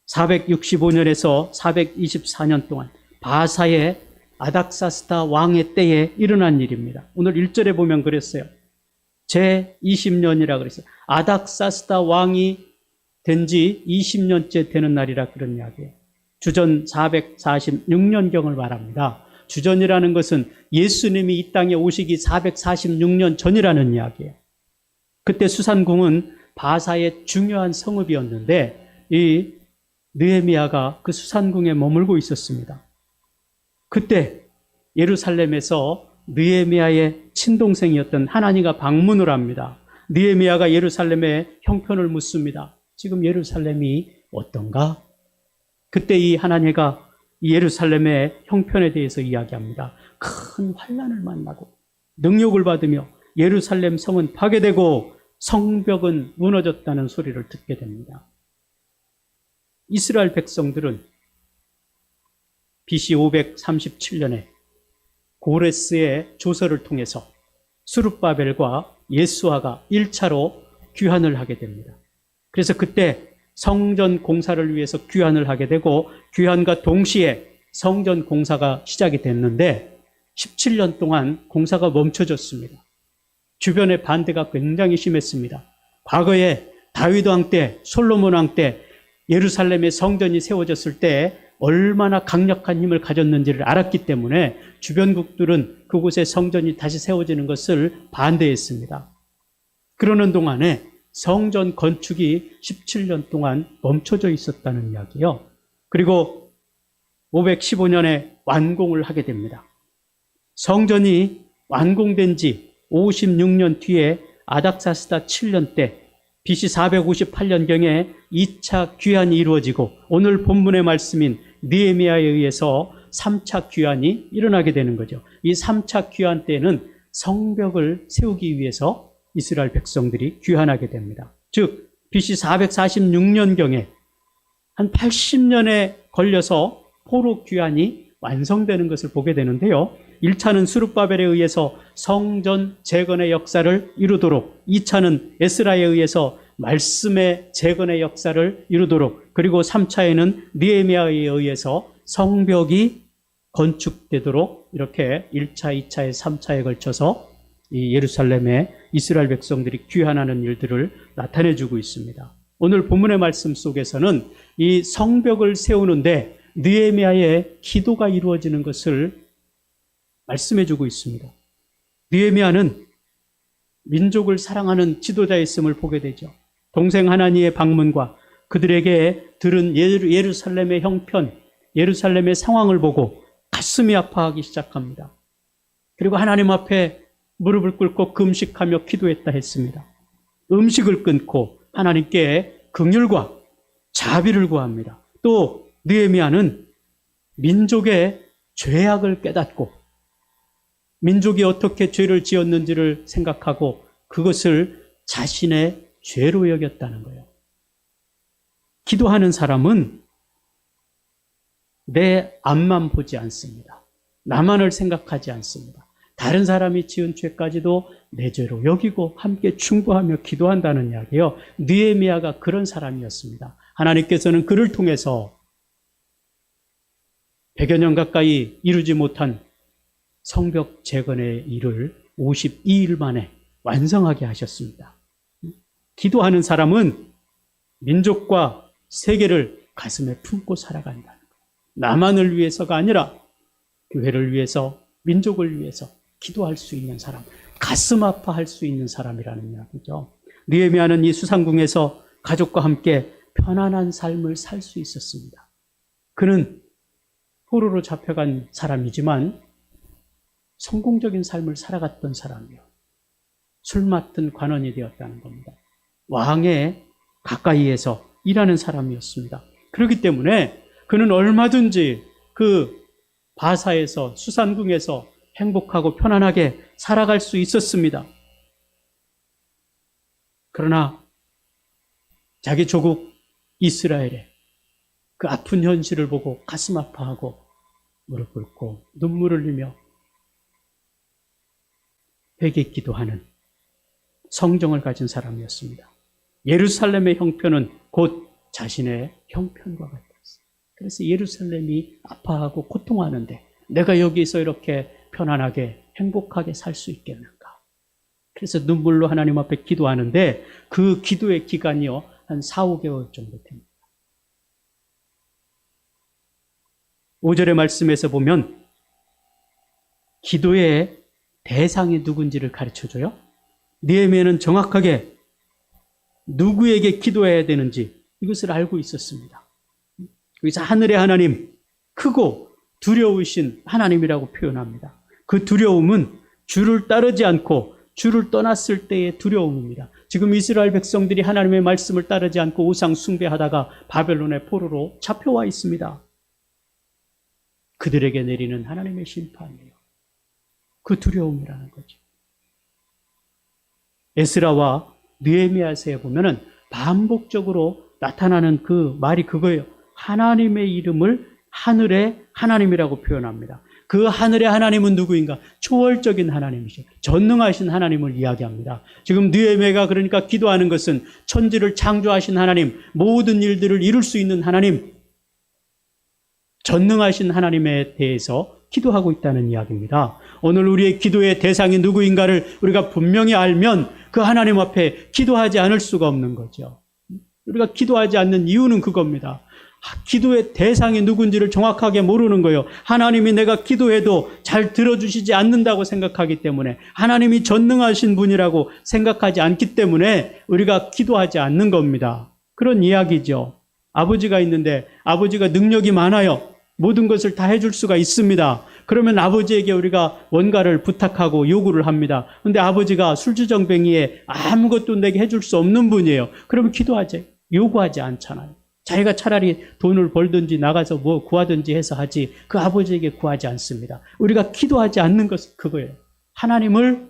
465년에서 424년 동안 바사의 아닥사스다 왕의 때에 일어난 일입니다. 오늘 1절에 보면 그랬어요. 제20년이라 그랬어요. 아닥사스다 왕이 된 지 20년째 되는 날이라 그런 이야기예요. 주전 446년경을 말합니다. 주전이라는 것은 예수님이 이 땅에 오시기 446년 전이라는 이야기예요. 그때 수산궁은 바사의 중요한 성읍이었는데 이 느헤미야가 그 수산궁에 머물고 있었습니다. 그때 예루살렘에서 느헤미야의 친동생이었던 하나니가 방문을 합니다. 느헤미야가 예루살렘의 형편을 묻습니다. 지금 예루살렘이 어떤가? 그때 이 하나니가 이 예루살렘의 형편에 대해서 이야기합니다. 큰 환난을 만나고 능욕을 받으며 예루살렘 성은 파괴되고 성벽은 무너졌다는 소리를 듣게 됩니다. 이스라엘 백성들은 BC 537년에 고레스의 조서를 통해서 스룹바벨과 예수아가 1차로 귀환을 하게 됩니다. 그래서 그때 성전 공사를 위해서 귀환을 하게 되고 귀환과 동시에 성전 공사가 시작이 됐는데 17년 동안 공사가 멈춰졌습니다. 주변의 반대가 굉장히 심했습니다. 과거에 다윗 왕 때, 솔로몬 왕 때 예루살렘의 성전이 세워졌을 때 얼마나 강력한 힘을 가졌는지를 알았기 때문에 주변국들은 그곳에 성전이 다시 세워지는 것을 반대했습니다. 그러는 동안에 성전 건축이 17년 동안 멈춰져 있었다는 이야기요. 그리고 515년에 완공을 하게 됩니다. 성전이 완공된 지 56년 뒤에 아닥사스다 7년 때 BC 458년경에 2차 귀환이 이루어지고 오늘 본문의 말씀인 느헤미야에 의해서 3차 귀환이 일어나게 되는 거죠. 이 3차 귀환 때는 성벽을 세우기 위해서 이스라엘 백성들이 귀환하게 됩니다. 즉 BC 446년경에 한 80년에 걸려서 포로 귀환이 완성되는 것을 보게 되는데요. 1차는 스룹바벨에 의해서 성전 재건의 역사를 이루도록, 2차는 에스라에 의해서 말씀의 재건의 역사를 이루도록, 그리고 3차에는 느헤미야에 의해서 성벽이 건축되도록 이렇게 1차, 2차에 3차에 걸쳐서 이 예루살렘에 이스라엘 백성들이 귀환하는 일들을 나타내주고 있습니다. 오늘 본문의 말씀 속에서는 이 성벽을 세우는데 느헤미야의 기도가 이루어지는 것을 말씀해주고 있습니다. 느헤미야는 민족을 사랑하는 지도자였음을 보게 되죠. 동생 하나니의 방문과 그들에게 들은 예루살렘의 형편, 예루살렘의 상황을 보고 가슴이 아파하기 시작합니다. 그리고 하나님 앞에 무릎을 꿇고 금식하며 기도했다 했습니다. 음식을 끊고 하나님께 긍휼과 자비를 구합니다. 또 느헤미야는 민족의 죄악을 깨닫고 민족이 어떻게 죄를 지었는지를 생각하고 그것을 자신의 죄로 여겼다는 거예요. 기도하는 사람은 내 앞만 보지 않습니다. 나만을 생각하지 않습니다. 다른 사람이 지은 죄까지도 내 죄로 여기고 함께 충고하며 기도한다는 이야기예요. 느헤미야가 그런 사람이었습니다. 하나님께서는 그를 통해서 100여 년 가까이 이루지 못한 성벽 재건의 일을 52일 만에 완성하게 하셨습니다. 기도하는 사람은 민족과 세계를 가슴에 품고 살아간다는 거예요. 나만을 위해서가 아니라 교회를 위해서, 민족을 위해서 기도할 수 있는 사람, 가슴 아파할 수 있는 사람이라는 이야기죠. 느헤미야는 이 수상궁에서 가족과 함께 편안한 삶을 살 수 있었습니다. 그는 포로로 잡혀간 사람이지만 성공적인 삶을 살아갔던 사람이요. 술 맡은 관원이 되었다는 겁니다. 왕의 가까이에서 일하는 사람이었습니다. 그렇기 때문에 그는 얼마든지 그 바사에서, 수산궁에서 행복하고 편안하게 살아갈 수 있었습니다. 그러나 자기 조국 이스라엘의 그 아픈 현실을 보고 가슴 아파하고 무릎 꿇고 눈물을 흘리며 회개 기도하는 성정을 가진 사람이었습니다. 예루살렘의 형편은 곧 자신의 형편과 같았어요. 그래서 예루살렘이 아파하고 고통하는데 내가 여기서 이렇게 편안하게 행복하게 살 수 있겠는가? 그래서 눈물로 하나님 앞에 기도하는데 그 기도의 기간이요 한 4, 5개월 정도 됩니다. 5절의 말씀에서 보면 기도의 대상이 누군지를 가르쳐줘요. 느헤미야는 정확하게 누구에게 기도해야 되는지 이것을 알고 있었습니다. 여기서 하늘의 하나님, 크고 두려우신 하나님이라고 표현합니다. 그 두려움은 주를 따르지 않고 주를 떠났을 때의 두려움입니다. 지금 이스라엘 백성들이 하나님의 말씀을 따르지 않고 우상 숭배하다가 바벨론의 포로로 잡혀와 있습니다. 그들에게 내리는 하나님의 심판이에요. 그 두려움이라는 거죠. 에스라와 느헤미야서에 보면은 반복적으로 나타나는 그 말이 그거예요. 하나님의 이름을 하늘의 하나님이라고 표현합니다. 그 하늘의 하나님은 누구인가? 초월적인 하나님이죠. 전능하신 하나님을 이야기합니다. 지금 느헤미야가 그러니까 기도하는 것은 천지를 창조하신 하나님, 모든 일들을 이룰 수 있는 하나님, 전능하신 하나님에 대해서 기도하고 있다는 이야기입니다. 오늘 우리의 기도의 대상이 누구인가를 우리가 분명히 알면 그 하나님 앞에 기도하지 않을 수가 없는 거죠. 우리가 기도하지 않는 이유는 그겁니다. 기도의 대상이 누군지를 정확하게 모르는 거예요. 하나님이 내가 기도해도 잘 들어주시지 않는다고 생각하기 때문에, 하나님이 전능하신 분이라고 생각하지 않기 때문에 우리가 기도하지 않는 겁니다. 그런 이야기죠. 아버지가 있는데 아버지가 능력이 많아요. 모든 것을 다 해줄 수가 있습니다. 그러면 아버지에게 우리가 뭔가를 부탁하고 요구를 합니다. 그런데 아버지가 술주정뱅이에 아무것도 내게 해줄 수 없는 분이에요. 그러면 기도하지, 요구하지 않잖아요. 자기가 차라리 돈을 벌든지 나가서 뭐 구하든지 해서 하지 그 아버지에게 구하지 않습니다. 우리가 기도하지 않는 것은 그거예요. 하나님을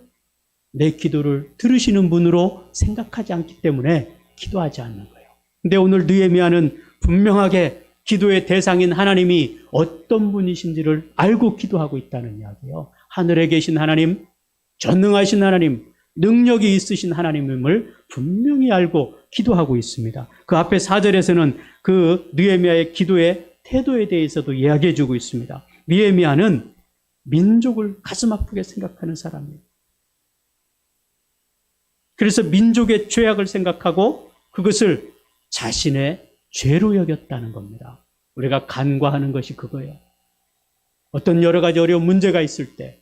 내 기도를 들으시는 분으로 생각하지 않기 때문에 기도하지 않는 거예요. 근데 오늘 느헤미야는 분명하게 기도의 대상인 하나님이 어떤 분이신지를 알고 기도하고 있다는 이야기예요. 하늘에 계신 하나님, 전능하신 하나님, 능력이 있으신 하나님임을 분명히 알고 기도하고 있습니다. 그 앞에 4절에서는 그 느헤미야의 기도의 태도에 대해서도 이야기해 주고 있습니다. 느헤미야는 민족을 가슴 아프게 생각하는 사람이에요. 그래서 민족의 죄악을 생각하고 그것을 자신의 죄로 여겼다는 겁니다. 우리가 간과하는 것이 그거예요. 어떤 여러 가지 어려운 문제가 있을 때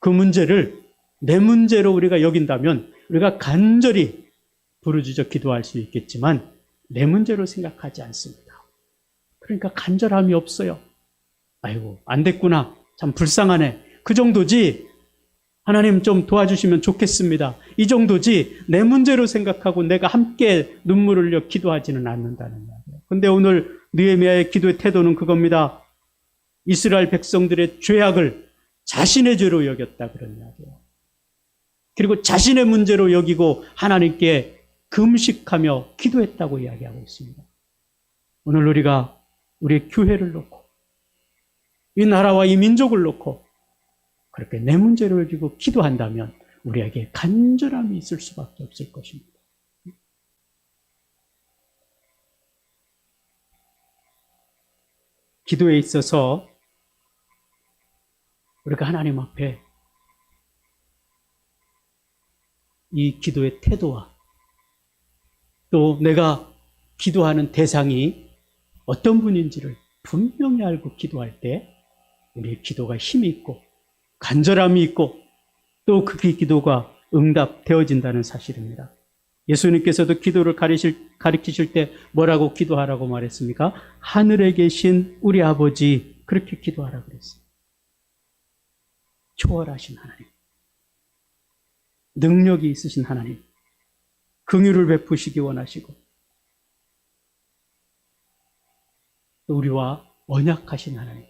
그 문제를 내 문제로 우리가 여긴다면 우리가 간절히 부르짖어 기도할 수 있겠지만 내 문제로 생각하지 않습니다. 그러니까 간절함이 없어요. 아이고 안 됐구나, 참 불쌍하네, 그 정도지, 하나님 좀 도와주시면 좋겠습니다, 이 정도지, 내 문제로 생각하고 내가 함께 눈물을 흘려 기도하지는 않는다는 이야기예요. 그런데 오늘 느헤미야의 기도의 태도는 그겁니다. 이스라엘 백성들의 죄악을 자신의 죄로 여겼다, 그런 이야기예요. 그리고 자신의 문제로 여기고 하나님께 금식하며 기도했다고 이야기하고 있습니다. 오늘 우리가 우리의 교회를 놓고 이 나라와 이 민족을 놓고 그렇게 내 문제로 여기고 기도한다면 우리에게 간절함이 있을 수밖에 없을 것입니다. 기도에 있어서 우리가 하나님 앞에 이 기도의 태도와 또 내가 기도하는 대상이 어떤 분인지를 분명히 알고 기도할 때 우리의 기도가 힘이 있고 간절함이 있고 또 그 기도가 응답되어진다는 사실입니다. 예수님께서도 기도를 가르치실 때 뭐라고 기도하라고 말했습니까? 하늘에 계신 우리 아버지, 그렇게 기도하라고 그랬어요. 초월하신 하나님. 능력이 있으신 하나님, 긍휼을 베푸시기 원하시고 또 우리와 언약하신 하나님.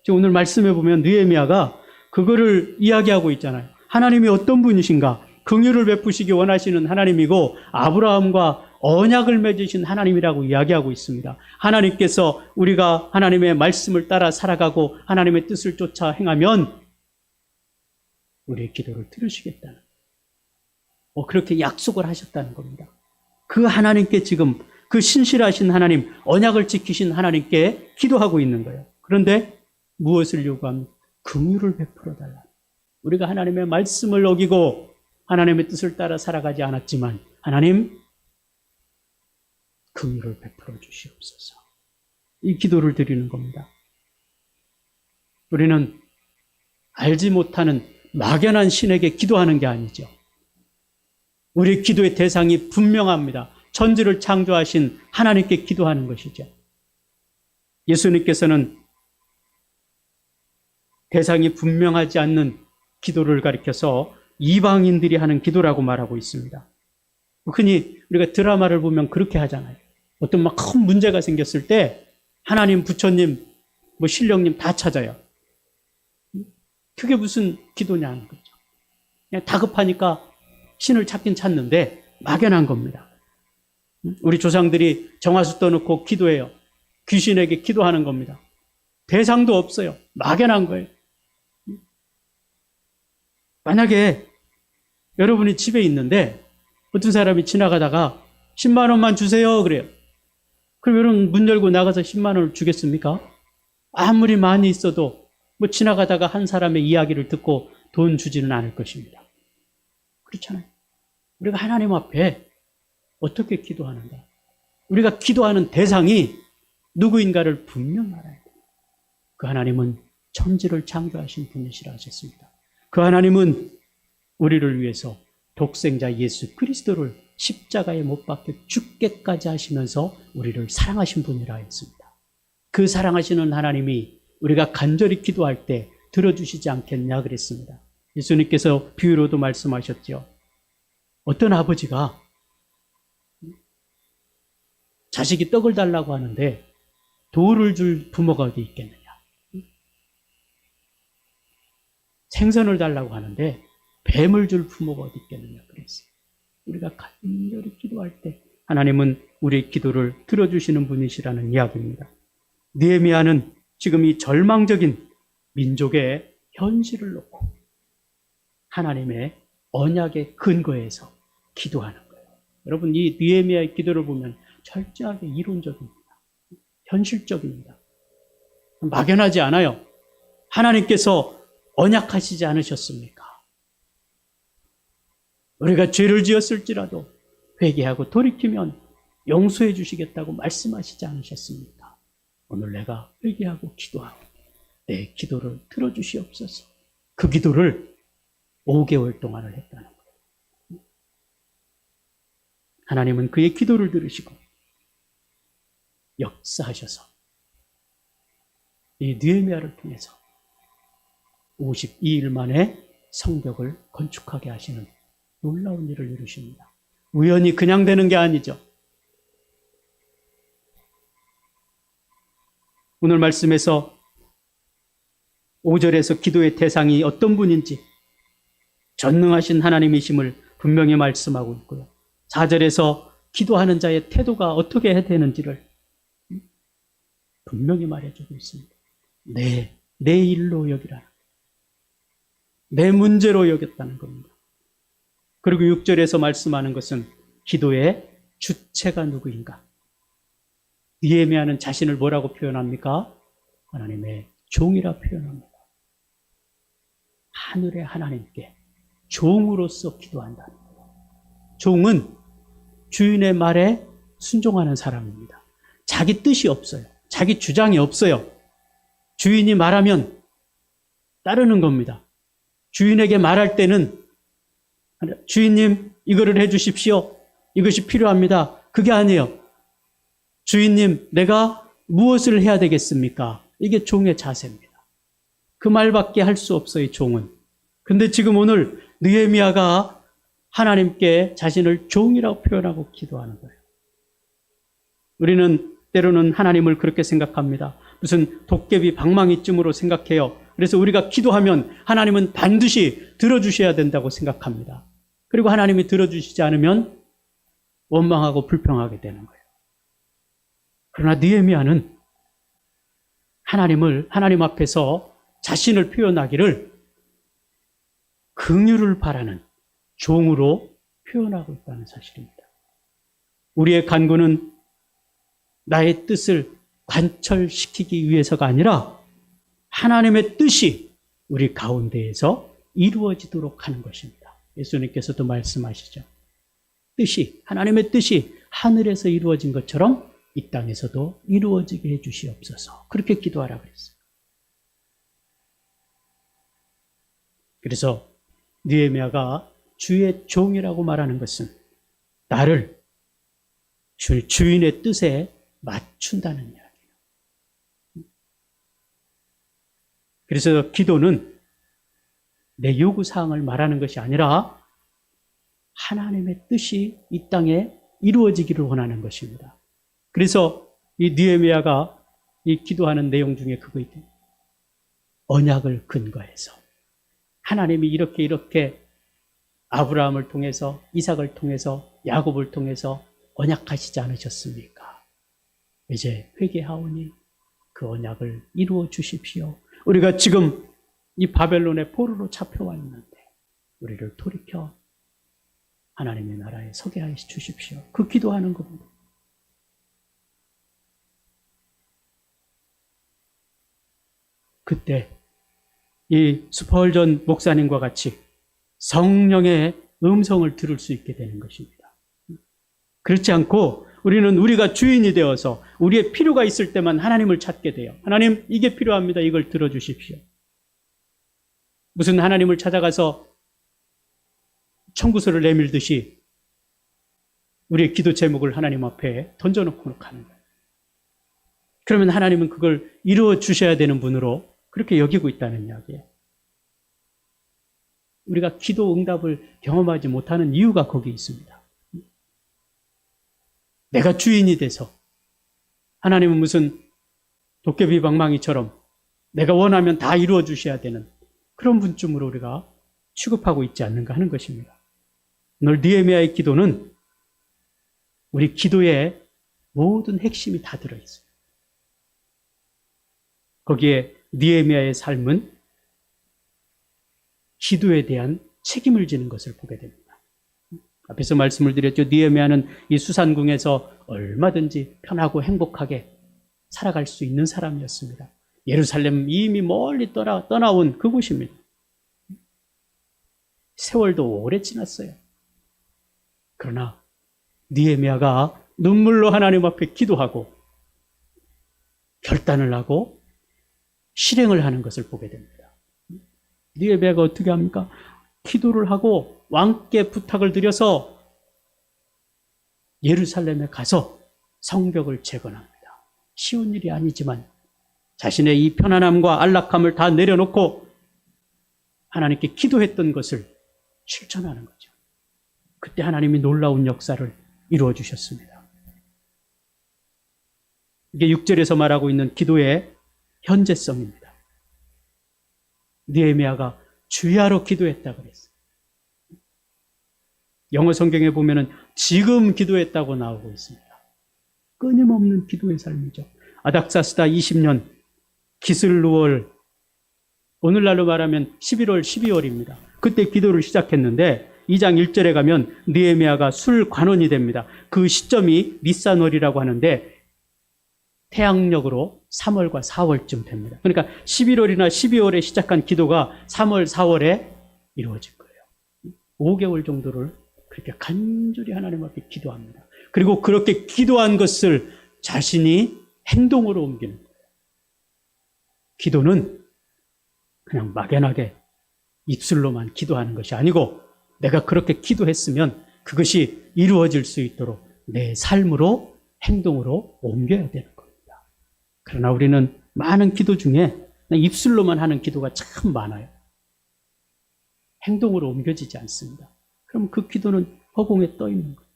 지금 오늘 말씀해 보면 느헤미야가 그거를 이야기하고 있잖아요. 하나님이 어떤 분이신가? 긍휼을 베푸시기 원하시는 하나님이고 아브라함과 언약을 맺으신 하나님이라고 이야기하고 있습니다. 하나님께서 우리가 하나님의 말씀을 따라 살아가고 하나님의 뜻을 쫓아 행하면 우리의 기도를 들으시겠다는, 그렇게 약속을 하셨다는 겁니다. 그 하나님께 지금 그 신실하신 하나님, 언약을 지키신 하나님께 기도하고 있는 거예요. 그런데 무엇을 요구합니까? 긍휼을 베풀어 달라. 우리가 하나님의 말씀을 어기고 하나님의 뜻을 따라 살아가지 않았지만 하나님 긍휼을 베풀어 주시옵소서. 이 기도를 드리는 겁니다. 우리는 알지 못하는 막연한 신에게 기도하는 게 아니죠. 우리 기도의 대상이 분명합니다. 천지를 창조하신 하나님께 기도하는 것이죠. 예수님께서는 대상이 분명하지 않는 기도를 가리켜서 이방인들이 하는 기도라고 말하고 있습니다. 흔히 우리가 드라마를 보면 그렇게 하잖아요. 어떤 막 큰 문제가 생겼을 때 하나님, 부처님, 신령님 다 찾아요. 그게 무슨 기도냐는 거죠. 그냥 다급하니까 신을 찾긴 찾는데 막연한 겁니다. 우리 조상들이 정화수 떠놓고 기도해요. 귀신에게 기도하는 겁니다. 대상도 없어요. 막연한 거예요. 만약에 여러분이 집에 있는데 어떤 사람이 지나가다가 10만 원만 주세요 그래요. 그럼 여러분 문 열고 나가서 10만 원을 주겠습니까? 아무리 많이 있어도 지나가다가 한 사람의 이야기를 듣고 돈 주지는 않을 것입니다. 그렇잖아요. 우리가 하나님 앞에 어떻게 기도하는가? 우리가 기도하는 대상이 누구인가를 분명히 알아야 돼요. 그 하나님은 천지를 창조하신 분이시라 하셨습니다. 그 하나님은 우리를 위해서 독생자 예수 그리스도를 십자가에 못 박혀 죽게까지 하시면서 우리를 사랑하신 분이라 했습니다. 그 사랑하시는 하나님이 우리가 간절히 기도할 때 들어주시지 않겠냐 그랬습니다. 예수님께서 비유로도 말씀하셨죠. 어떤 아버지가 자식이 떡을 달라고 하는데 돌을 줄 부모가 어디 있겠느냐. 생선을 달라고 하는데 뱀을 줄 부모가 어디 있겠느냐 그랬어요. 우리가 간절히 기도할 때 하나님은 우리의 기도를 들어주시는 분이시라는 이야기입니다. 느헤미야는 지금 이 절망적인 민족의 현실을 놓고 하나님의 언약의 근거에서 기도하는 거예요. 여러분, 이 느헤미야의 기도를 보면 철저하게 이론적입니다. 현실적입니다. 막연하지 않아요. 하나님께서 언약하시지 않으셨습니까? 우리가 죄를 지었을지라도 회개하고 돌이키면 용서해 주시겠다고 말씀하시지 않으셨습니까? 오늘 내가 회개하고 기도하고 내 기도를 들어주시옵소서. 그 기도를 5개월 동안을 했다는 거예요. 하나님은 그의 기도를 들으시고 역사하셔서 이 느헤미야를 통해서 52일 만에 성벽을 건축하게 하시는 놀라운 일을 이루십니다. 우연히 그냥 되는 게 아니죠. 오늘 말씀에서 5절에서 기도의 대상이 어떤 분인지 전능하신 하나님이심을 분명히 말씀하고 있고요. 4절에서 기도하는 자의 태도가 어떻게 해야 되는지를 분명히 말해주고 있습니다. 내 일로 여기라. 내 문제로 여겼다는 겁니다. 그리고 6절에서 말씀하는 것은 기도의 주체가 누구인가? 느헤미야는 자신을 뭐라고 표현합니까? 하나님의 종이라 표현합니다. 하늘의 하나님께 종으로서 기도한다는 거예요. 종은 주인의 말에 순종하는 사람입니다. 자기 뜻이 없어요. 자기 주장이 없어요. 주인이 말하면 따르는 겁니다. 주인에게 말할 때는 주인님 이거를 해 주십시오. 이것이 필요합니다. 그게 아니에요. 주인님 내가 무엇을 해야 되겠습니까? 이게 종의 자세입니다. 그 말밖에 할 수 없어요, 종은. 근데 지금 오늘 느헤미야가 하나님께 자신을 종이라고 표현하고 기도하는 거예요. 우리는 때로는 하나님을 그렇게 생각합니다. 무슨 도깨비 방망이쯤으로 생각해요. 그래서 우리가 기도하면 하나님은 반드시 들어주셔야 된다고 생각합니다. 그리고 하나님이 들어주시지 않으면 원망하고 불평하게 되는 거예요. 그러나 느헤미야는 하나님 앞에서 자신을 표현하기를 긍휼을 바라는 종으로 표현하고 있다는 사실입니다. 우리의 간구는 나의 뜻을 관철시키기 위해서가 아니라 하나님의 뜻이 우리 가운데에서 이루어지도록 하는 것입니다. 예수님께서도 말씀하시죠. 하나님의 뜻이 하늘에서 이루어진 것처럼 이 땅에서도 이루어지게 해주시옵소서. 그렇게 기도하라 그랬어요. 그래서 느헤미야가 주의 종이라고 말하는 것은 나를 주인의 뜻에 맞춘다는 이야기예요. 그래서 기도는 내 요구사항을 말하는 것이 아니라 하나님의 뜻이 이 땅에 이루어지기를 원하는 것입니다. 그래서 이 느헤미야가 이 기도하는 내용 중에 그거 있대요. 언약을 근거해서 하나님이 이렇게 아브라함을 통해서 이삭을 통해서 야곱을 통해서 언약하시지 않으셨습니까? 이제 회개하오니 그 언약을 이루어 주십시오. 우리가 지금 이 바벨론의 포로로 잡혀와 있는데 우리를 돌이켜 하나님의 나라에 서게 하여 주십시오. 그 기도하는 겁니다. 그때 이 스펄전 목사님과 같이 성령의 음성을 들을 수 있게 되는 것입니다. 그렇지 않고 우리는 우리가 주인이 되어서 우리의 필요가 있을 때만 하나님을 찾게 돼요. 하나님, 이게 필요합니다. 이걸 들어주십시오. 무슨 하나님을 찾아가서 청구서를 내밀듯이 우리의 기도 제목을 하나님 앞에 던져놓고 가는 거예요. 그러면 하나님은 그걸 이루어 주셔야 되는 분으로 그렇게 여기고 있다는 이야기예요. 우리가 기도 응답을 경험하지 못하는 이유가 거기 있습니다. 내가 주인이 돼서 하나님은 무슨 도깨비 방망이처럼 내가 원하면 다 이루어 주셔야 되는 그런 분쯤으로 우리가 취급하고 있지 않는가 하는 것입니다. 오늘 느헤미야의 기도는 우리 기도의 모든 핵심이 다 들어있어요. 거기에 느헤미야의 삶은 기도에 대한 책임을 지는 것을 보게 됩니다. 앞에서 말씀을 드렸죠. 느헤미야는 이 수산궁에서 얼마든지 편하고 행복하게 살아갈 수 있는 사람이었습니다. 예루살렘 이미 멀리 떠나온 그곳입니다. 세월도 오래 지났어요. 그러나 느헤미야가 눈물로 하나님 앞에 기도하고 결단을 하고 실행을 하는 것을 보게 됩니다. 느헤미야가 어떻게 합니까? 기도를 하고 왕께 부탁을 드려서 예루살렘에 가서 성벽을 재건합니다. 쉬운 일이 아니지만 자신의 이 편안함과 안락함을 다 내려놓고 하나님께 기도했던 것을 실천하는 거죠. 그때 하나님이 놀라운 역사를 이루어 주셨습니다. 이게 6절에서 말하고 있는 기도의 현재성입니다. 느헤미야가 주야로 기도했다고 그랬어요. 영어 성경에 보면은 지금 기도했다고 나오고 있습니다. 끊임없는 기도의 삶이죠. 아닥사스다 20년 기슬루월, 오늘날로 말하면 11월, 12월입니다. 그때 기도를 시작했는데 2장 1절에 가면 느헤미야가 술 관원이 됩니다. 그 시점이 니산월이라고 하는데 태양력으로 3월과 4월쯤 됩니다. 그러니까 11월이나 12월에 시작한 기도가 3월, 4월에 이루어진 거예요. 5개월 정도를 그렇게 간절히 하나님 앞에 기도합니다. 그리고 그렇게 기도한 것을 자신이 행동으로 옮기는 거예요. 기도는 그냥 막연하게 입술로만 기도하는 것이 아니고 내가 그렇게 기도했으면 그것이 이루어질 수 있도록 내 삶으로 행동으로 옮겨야 되는 겁니다. 그러나 우리는 많은 기도 중에 입술로만 하는 기도가 참 많아요. 행동으로 옮겨지지 않습니다. 그럼 그 기도는 허공에 떠 있는 거예요.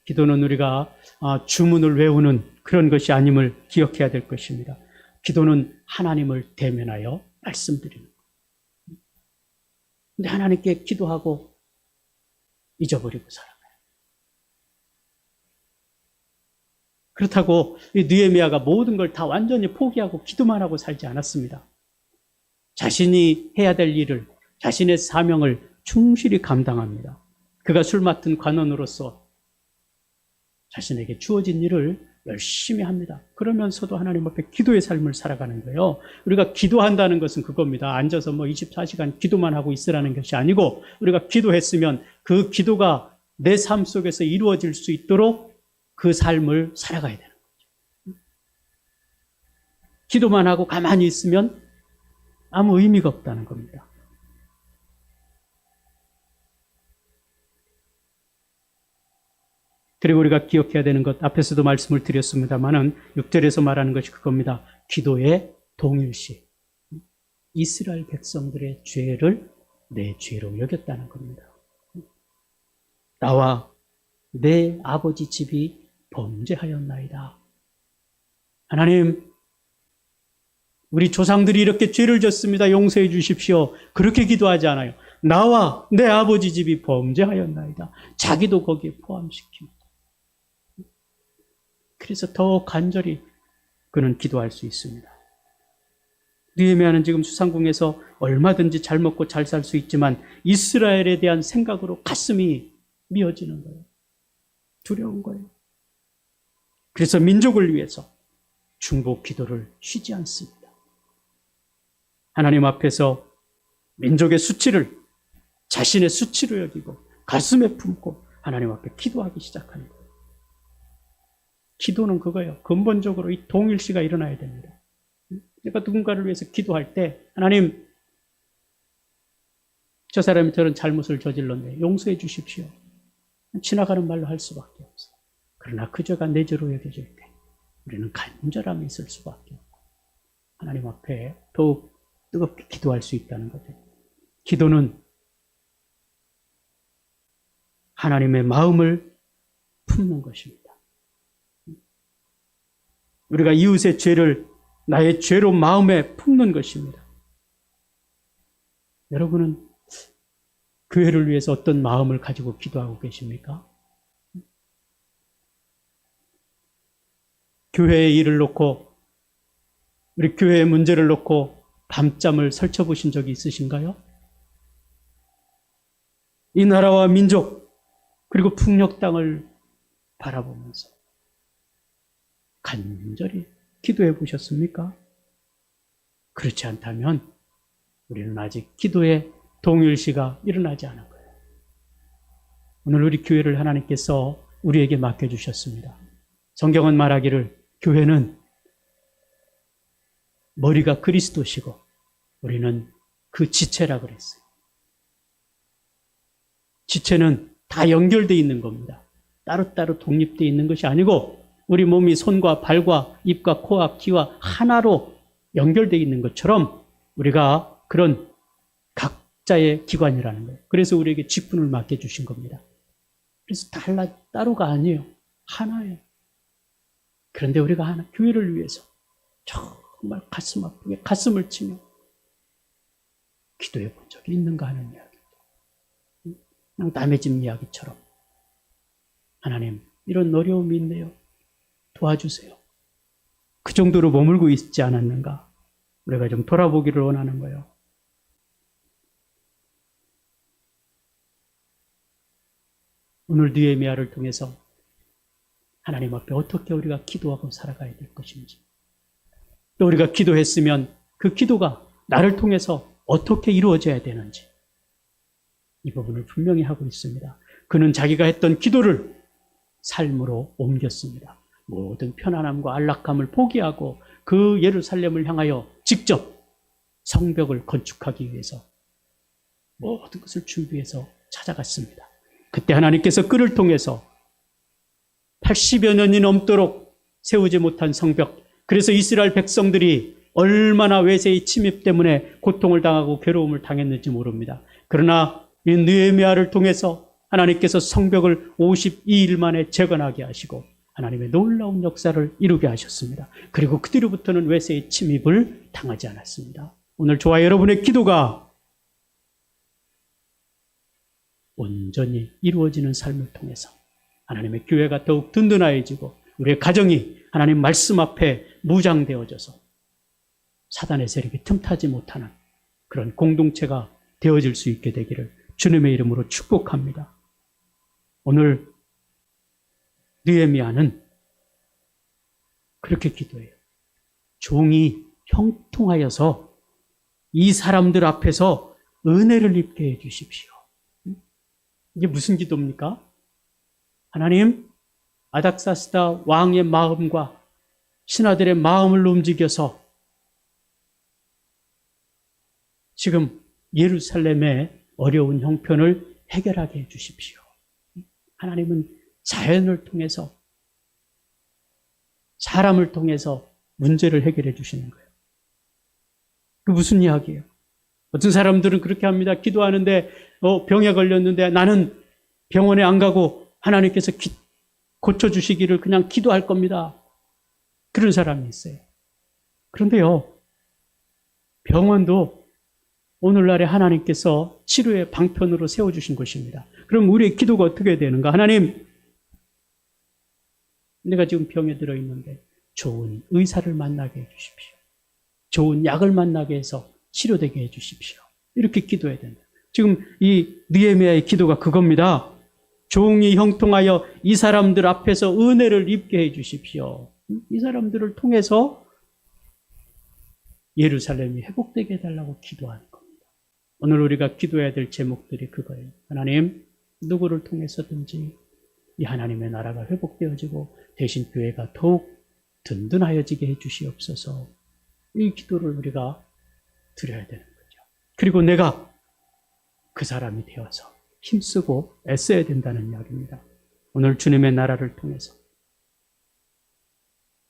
기도는 우리가 주문을 외우는 그런 것이 아님을 기억해야 될 것입니다. 기도는 하나님을 대면하여 말씀드리는 거예요. 근데 하나님께 기도하고 잊어버리고 살아가요. 그렇다고 이 느헤미야가 모든 걸 다 완전히 포기하고 기도만 하고 살지 않았습니다. 자신이 해야 될 일을, 자신의 사명을 충실히 감당합니다. 그가 술 맡은 관원으로서 자신에게 주어진 일을 열심히 합니다. 그러면서도 하나님 앞에 기도의 삶을 살아가는 거예요. 우리가 기도한다는 것은 그겁니다. 앉아서 24시간 기도만 하고 있으라는 것이 아니고, 우리가 기도했으면 그 기도가 내 삶 속에서 이루어질 수 있도록 그 삶을 살아가야 되는 거죠. 기도만 하고 가만히 있으면 아무 의미가 없다는 겁니다. 그리고 우리가 기억해야 되는 것, 앞에서도 말씀을 드렸습니다마는 6절에서 말하는 것이 그겁니다. 기도의 동일시. 이스라엘 백성들의 죄를 내 죄로 여겼다는 겁니다. 나와 내 아버지 집이 범죄하였나이다. 하나님, 우리 조상들이 이렇게 죄를 졌습니다. 용서해 주십시오. 그렇게 기도하지 않아요. 나와 내 아버지 집이 범죄하였나이다. 자기도 거기에 포함시킵니다. 그래서 더 간절히 그는 기도할 수 있습니다. 느헤미야는 지금 수상궁에서 얼마든지 잘 먹고 잘 살 수 있지만 이스라엘에 대한 생각으로 가슴이 미어지는 거예요. 두려운 거예요. 그래서 민족을 위해서 중보 기도를 쉬지 않습니다. 하나님 앞에서 민족의 수치를 자신의 수치로 여기고 가슴에 품고 하나님 앞에 기도하기 시작하는 거예요. 기도는 그거예요. 근본적으로 이 동일시가 일어나야 됩니다. 내가 누군가를 위해서 기도할 때, 하나님, 저 사람이 저런 잘못을 저질렀네. 용서해 주십시오. 지나가는 말로 할 수밖에 없어요. 그러나 그 죄가 내 죄로 여겨질 때 우리는 간절함이 있을 수밖에 없고 하나님 앞에 더욱 뜨겁게 기도할 수 있다는 거죠. 기도는 하나님의 마음을 품는 것입니다. 우리가 이웃의 죄를 나의 죄로 마음에 품는 것입니다. 여러분은 교회를 위해서 어떤 마음을 가지고 기도하고 계십니까? 교회의 일을 놓고, 우리 교회의 문제를 놓고 밤잠을 설쳐보신 적이 있으신가요? 이 나라와 민족, 그리고 풍력 땅을 바라보면서 간절히 기도해 보셨습니까? 그렇지 않다면 우리는 아직 기도의 동일시가 일어나지 않은 거예요. 오늘 우리 교회를 하나님께서 우리에게 맡겨주셨습니다. 성경은 말하기를 교회는 머리가 그리스도시고 우리는 그 지체라 그랬어요. 지체는 다 연결되어 있는 겁니다. 따로따로 독립되어 있는 것이 아니고 우리 몸이 손과 발과 입과 코와 귀와 하나로 연결되어 있는 것처럼 우리가 그런 각자의 기관이라는 거예요. 그래서 우리에게 직분을 맡겨주신 겁니다. 그래서 따로가 아니에요. 하나예요. 그런데 우리가 하나, 교회를 위해서 정말 가슴 아프게 가슴을 치며 기도해 본 적이 있는가 하는 이야기입니다. 그냥 남의 집 이야기처럼 하나님, 이런 어려움이 있네요. 도와주세요. 그 정도로 머물고 있지 않았는가? 우리가 좀 돌아보기를 원하는 거예요. 오늘 느헤미야를 통해서 하나님 앞에 어떻게 우리가 기도하고 살아가야 될 것인지, 또 우리가 기도했으면 그 기도가 나를 통해서 어떻게 이루어져야 되는지, 이 부분을 분명히 하고 있습니다. 그는 자기가 했던 기도를 삶으로 옮겼습니다. 모든 편안함과 안락함을 포기하고 그 예루살렘을 향하여 직접 성벽을 건축하기 위해서 모든 것을 준비해서 찾아갔습니다. 그때 하나님께서 그를 통해서 80여 년이 넘도록 세우지 못한 성벽, 그래서 이스라엘 백성들이 얼마나 외세의 침입 때문에 고통을 당하고 괴로움을 당했는지 모릅니다. 그러나 이 느헤미야를 통해서 하나님께서 성벽을 52일 만에 재건하게 하시고 하나님의 놀라운 역사를 이루게 하셨습니다. 그리고 그 뒤로부터는 외세의 침입을 당하지 않았습니다. 오늘 저와 여러분의 기도가 온전히 이루어지는 삶을 통해서 하나님의 교회가 더욱 든든해지고 우리의 가정이 하나님 말씀 앞에 무장되어져서 사단의 세력이 틈타지 못하는 그런 공동체가 되어질 수 있게 되기를 주님의 이름으로 축복합니다. 오늘 느헤미야는 그렇게 기도해요. 종이 형통하여서 이 사람들 앞에서 은혜를 입게 해 주십시오. 이게 무슨 기도입니까? 하나님, 아닥사스다 왕의 마음과 신하들의 마음을 움직여서 지금 예루살렘의 어려운 형편을 해결하게 해 주십시오. 하나님은 자연을 통해서 사람을 통해서 문제를 해결해 주시는 거예요. 그 무슨 이야기예요? 어떤 사람들은 그렇게 합니다. 기도하는데 병에 걸렸는데 나는 병원에 안 가고 하나님께서 고쳐주시기를 그냥 기도할 겁니다. 그런 사람이 있어요. 그런데요, 병원도 오늘날에 하나님께서 치료의 방편으로 세워주신 것입니다. 그럼 우리의 기도가 어떻게 되는가? 하나님, 내가 지금 병에 들어있는데 좋은 의사를 만나게 해주십시오. 좋은 약을 만나게 해서 치료되게 해주십시오. 이렇게 기도해야 된다. 지금 이 느헤미야의 기도가 그겁니다. 종이 형통하여 이 사람들 앞에서 은혜를 입게 해주십시오. 이 사람들을 통해서 예루살렘이 회복되게 해달라고 기도하는 겁니다. 오늘 우리가 기도해야 될 제목들이 그거예요. 하나님, 누구를 통해서든지 이 하나님의 나라가 회복되어지고 대신 교회가 더욱 든든하여지게 해주시옵소서. 이 기도를 우리가 드려야 되는 거죠. 그리고 내가 그 사람이 되어서 힘쓰고 애써야 된다는 이야기입니다. 오늘 주님의 나라를 통해서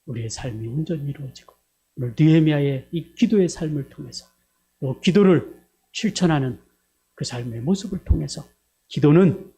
우리의 삶이 온전히 이루어지고 오늘 느헤미야의 이 기도의 삶을 통해서 또 기도를 실천하는 그 삶의 모습을 통해서 기도는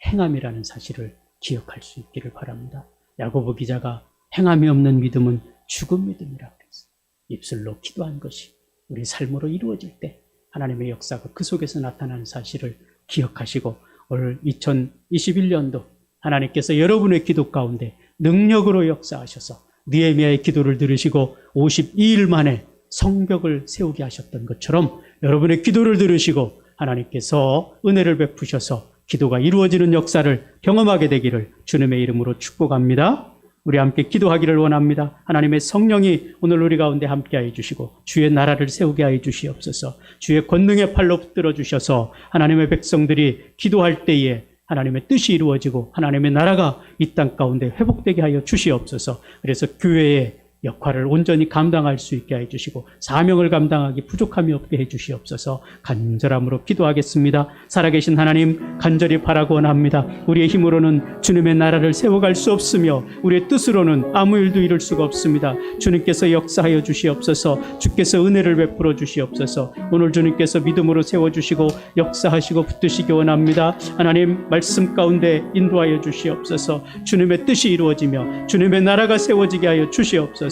행함이라는 사실을 기억할 수 있기를 바랍니다. 야고보 기자가 행함이 없는 믿음은 죽은 믿음이라고 그랬어요. 입술로 기도한 것이 우리 삶으로 이루어질 때 하나님의 역사가 그 속에서 나타나는 사실을 기억하시고 올 2021년도 하나님께서 여러분의 기도 가운데 능력으로 역사하셔서 느헤미야의 기도를 들으시고 52일 만에 성벽을 세우게 하셨던 것처럼 여러분의 기도를 들으시고 하나님께서 은혜를 베푸셔서 기도가 이루어지는 역사를 경험하게 되기를 주님의 이름으로 축복합니다. 우리 함께 기도하기를 원합니다. 하나님의 성령이 오늘 우리 가운데 함께하여 주시고 주의 나라를 세우게 하여 주시옵소서. 주의 권능의 팔로 붙들어 주셔서 하나님의 백성들이 기도할 때에 하나님의 뜻이 이루어지고 하나님의 나라가 이 땅 가운데 회복되게 하여 주시옵소서. 그래서 교회의 역할을 온전히 감당할 수 있게 해 주시고 사명을 감당하기 부족함이 없게 해 주시옵소서. 간절함으로 기도하겠습니다. 살아계신 하나님, 간절히 바라고 원합니다. 우리의 힘으로는 주님의 나라를 세워갈 수 없으며 우리의 뜻으로는 아무 일도 이룰 수가 없습니다. 주님께서 역사하여 주시옵소서. 주께서 은혜를 베풀어 주시옵소서. 오늘 주님께서 믿음으로 세워주시고 역사하시고 붙드시기 원합니다. 하나님, 말씀 가운데 인도하여 주시옵소서. 주님의 뜻이 이루어지며 주님의 나라가 세워지게 하여 주시옵소서.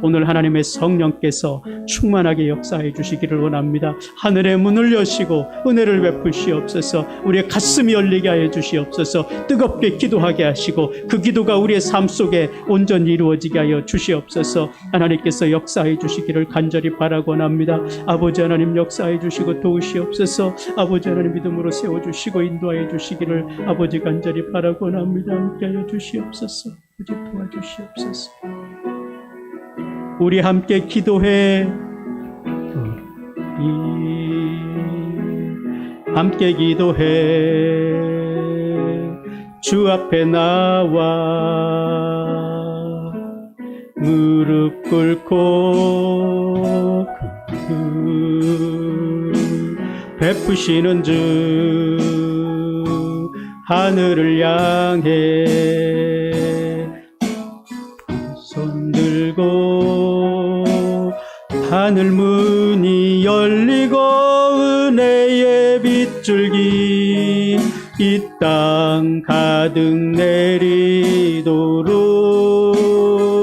오늘 하나님의 성령께서 충만하게 역사해 주시기를 원합니다. 하늘의 문을 여시고 은혜를 베푸시옵소서. 우리의 가슴이 열리게 하여 주시옵소서. 뜨겁게 기도하게 하시고 그 기도가 우리의 삶 속에 온전히 이루어지게 하여 주시옵소서. 하나님께서 역사해 주시기를 간절히 바라고 원합니다. 아버지 하나님, 역사해 주시고 도우시옵소서. 아버지 하나님, 믿음으로 세워주시고 인도하여 주시기를 아버지 간절히 바라고 원합니다. 함께하여 주시옵소서. 아버지 도와주시옵소서. 우리 함께 기도해. 함께 기도해. 주 앞에 나와 무릎 꿇고 베푸시는 주 하늘을 향해 손 들고 하늘 문이 열리고 은혜의 빗줄기 이 땅 가득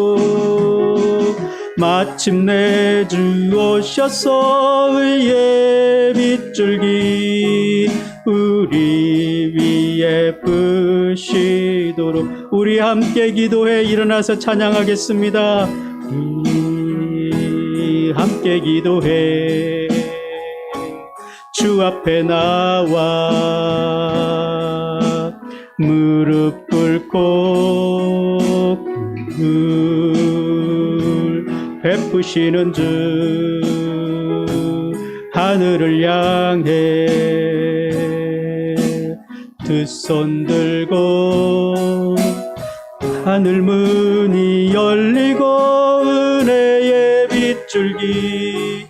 내리도록 마침내 주 오셔서 의의 빗줄기 우리 위에 부시도록 우리 함께 기도해 일어나서 찬양하겠습니다. 우리 함께 기도해 주 앞에 나와 무릎 꿇고 늘 베푸시는 주 하늘을 향해 두 손 들고 하늘 문이 열리고 은혜의 빗줄기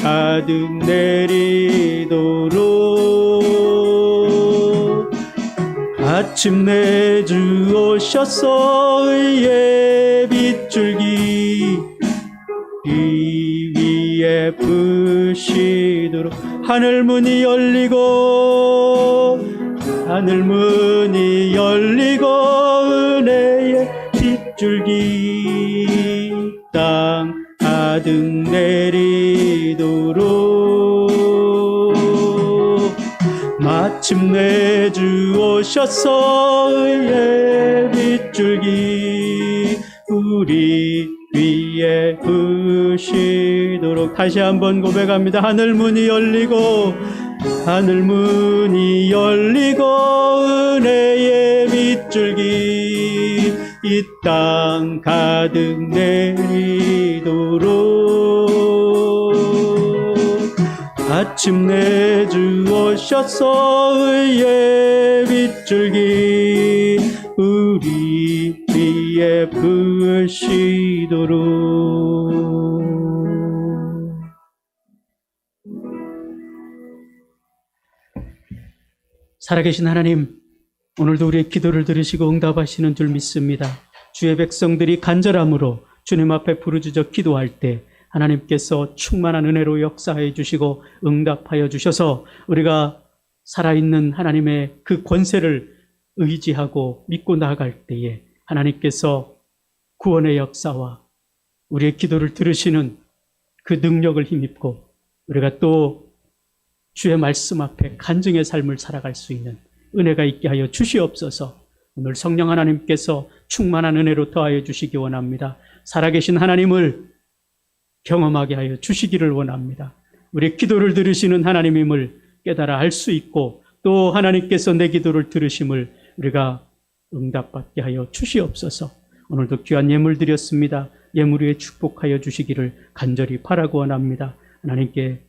가득 내리도록 마침내 주 오셔서 의의 빗줄기 이 위에 부시도록 하늘 문이 열리고 은혜의 빗줄기 땅 가득 내리도록 마침내 주 오셔서 의의 빗줄기 우리 위에 부시도록 다시 한번 고백합니다. 하늘 문이 열리고 은혜의 빗줄기 이 땅 가득 내리도록 마침내 주 오셔서 의의 빗줄기 우리 위에 부시도록 살아계신 하나님, 오늘도 우리의 기도를 들으시고 응답하시는 줄 믿습니다. 주의 백성들이 간절함으로 주님 앞에 부르짖어 기도할 때 하나님께서 충만한 은혜로 역사해 주시고 응답하여 주셔서 우리가 살아있는 하나님의 그 권세를 의지하고 믿고 나아갈 때에 하나님께서 구원의 역사와 우리의 기도를 들으시는 그 능력을 힘입고 우리가 또 주의 말씀 앞에 간증의 삶을 살아갈 수 있는 은혜가 있게 하여 주시옵소서. 오늘 성령 하나님께서 충만한 은혜로 더하여 주시기 원합니다. 살아계신 하나님을 경험하게 하여 주시기를 원합니다. 우리 기도를 들으시는 하나님임을 깨달아 알 수 있고 또 하나님께서 내 기도를 들으심을 우리가 응답받게 하여 주시옵소서. 오늘도 귀한 예물 드렸습니다. 예물 위에 축복하여 주시기를 간절히 바라고 원합니다. 하나님께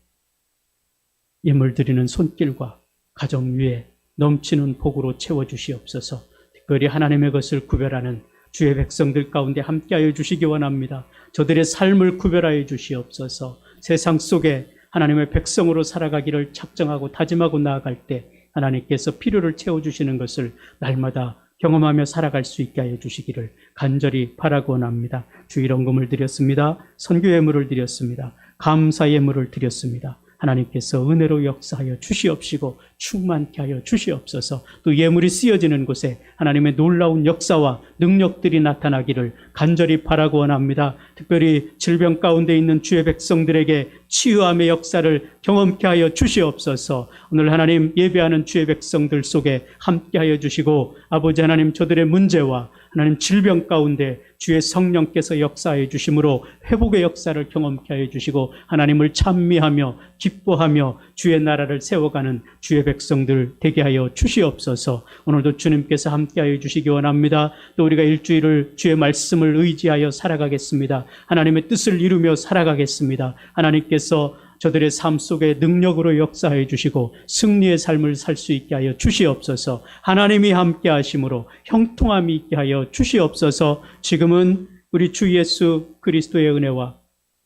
예물 드리는 손길과 가정 위에 넘치는 복으로 채워주시옵소서. 특별히 하나님의 것을 구별하는 주의 백성들 가운데 함께하여 주시기 원합니다. 저들의 삶을 구별하여 주시옵소서. 세상 속에 하나님의 백성으로 살아가기를 작정하고 다짐하고 나아갈 때 하나님께서 필요를 채워주시는 것을 날마다 경험하며 살아갈 수 있게 하여 주시기를 간절히 바라고 원합니다. 주 일원금을 드렸습니다. 선교 예물을 드렸습니다. 감사 예물을 드렸습니다. 하나님께서 은혜로 역사하여 주시옵시고 충만케 하여 주시옵소서. 또 예물이 쓰여지는 곳에 하나님의 놀라운 역사와 능력들이 나타나기를 간절히 바라고 원합니다. 특별히 질병 가운데 있는 주의 백성들에게 치유함의 역사를 경험케 하여 주시옵소서. 오늘 하나님 예배하는 주의 백성들 속에 함께하여 주시고 아버지 하나님 저들의 문제와 하나님 질병 가운데 주의 성령께서 역사해 주심으로 회복의 역사를 경험케 하여 주시고 하나님을 찬미하며 기뻐하며 주의 나라를 세워가는 주의 백성들 되게 하여 주시옵소서. 오늘도 주님께서 함께하여 주시기 원합니다. 또 우리가 일주일을 주의 말씀을 의지하여 살아가겠습니다. 하나님의 뜻을 이루며 살아가겠습니다. 하나님께서 저들의 삶 속에 능력으로 역사해 주시고 승리의 삶을 살 수 있게 하여 주시옵소서. 하나님이 함께 하심으로 형통함이 있게 하여 주시옵소서. 지금은 우리 주 예수 그리스도의 은혜와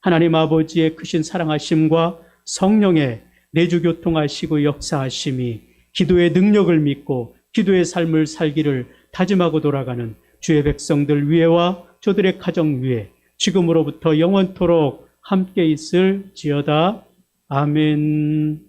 하나님 아버지의 크신 사랑하심과 성령의 내주교통하시고 역사하심이 기도의 능력을 믿고 기도의 삶을 살기를 다짐하고 돌아가는 주의 백성들 위에와 저들의 가정 위에 지금으로부터 영원토록 함께 있을지어다. 아멘.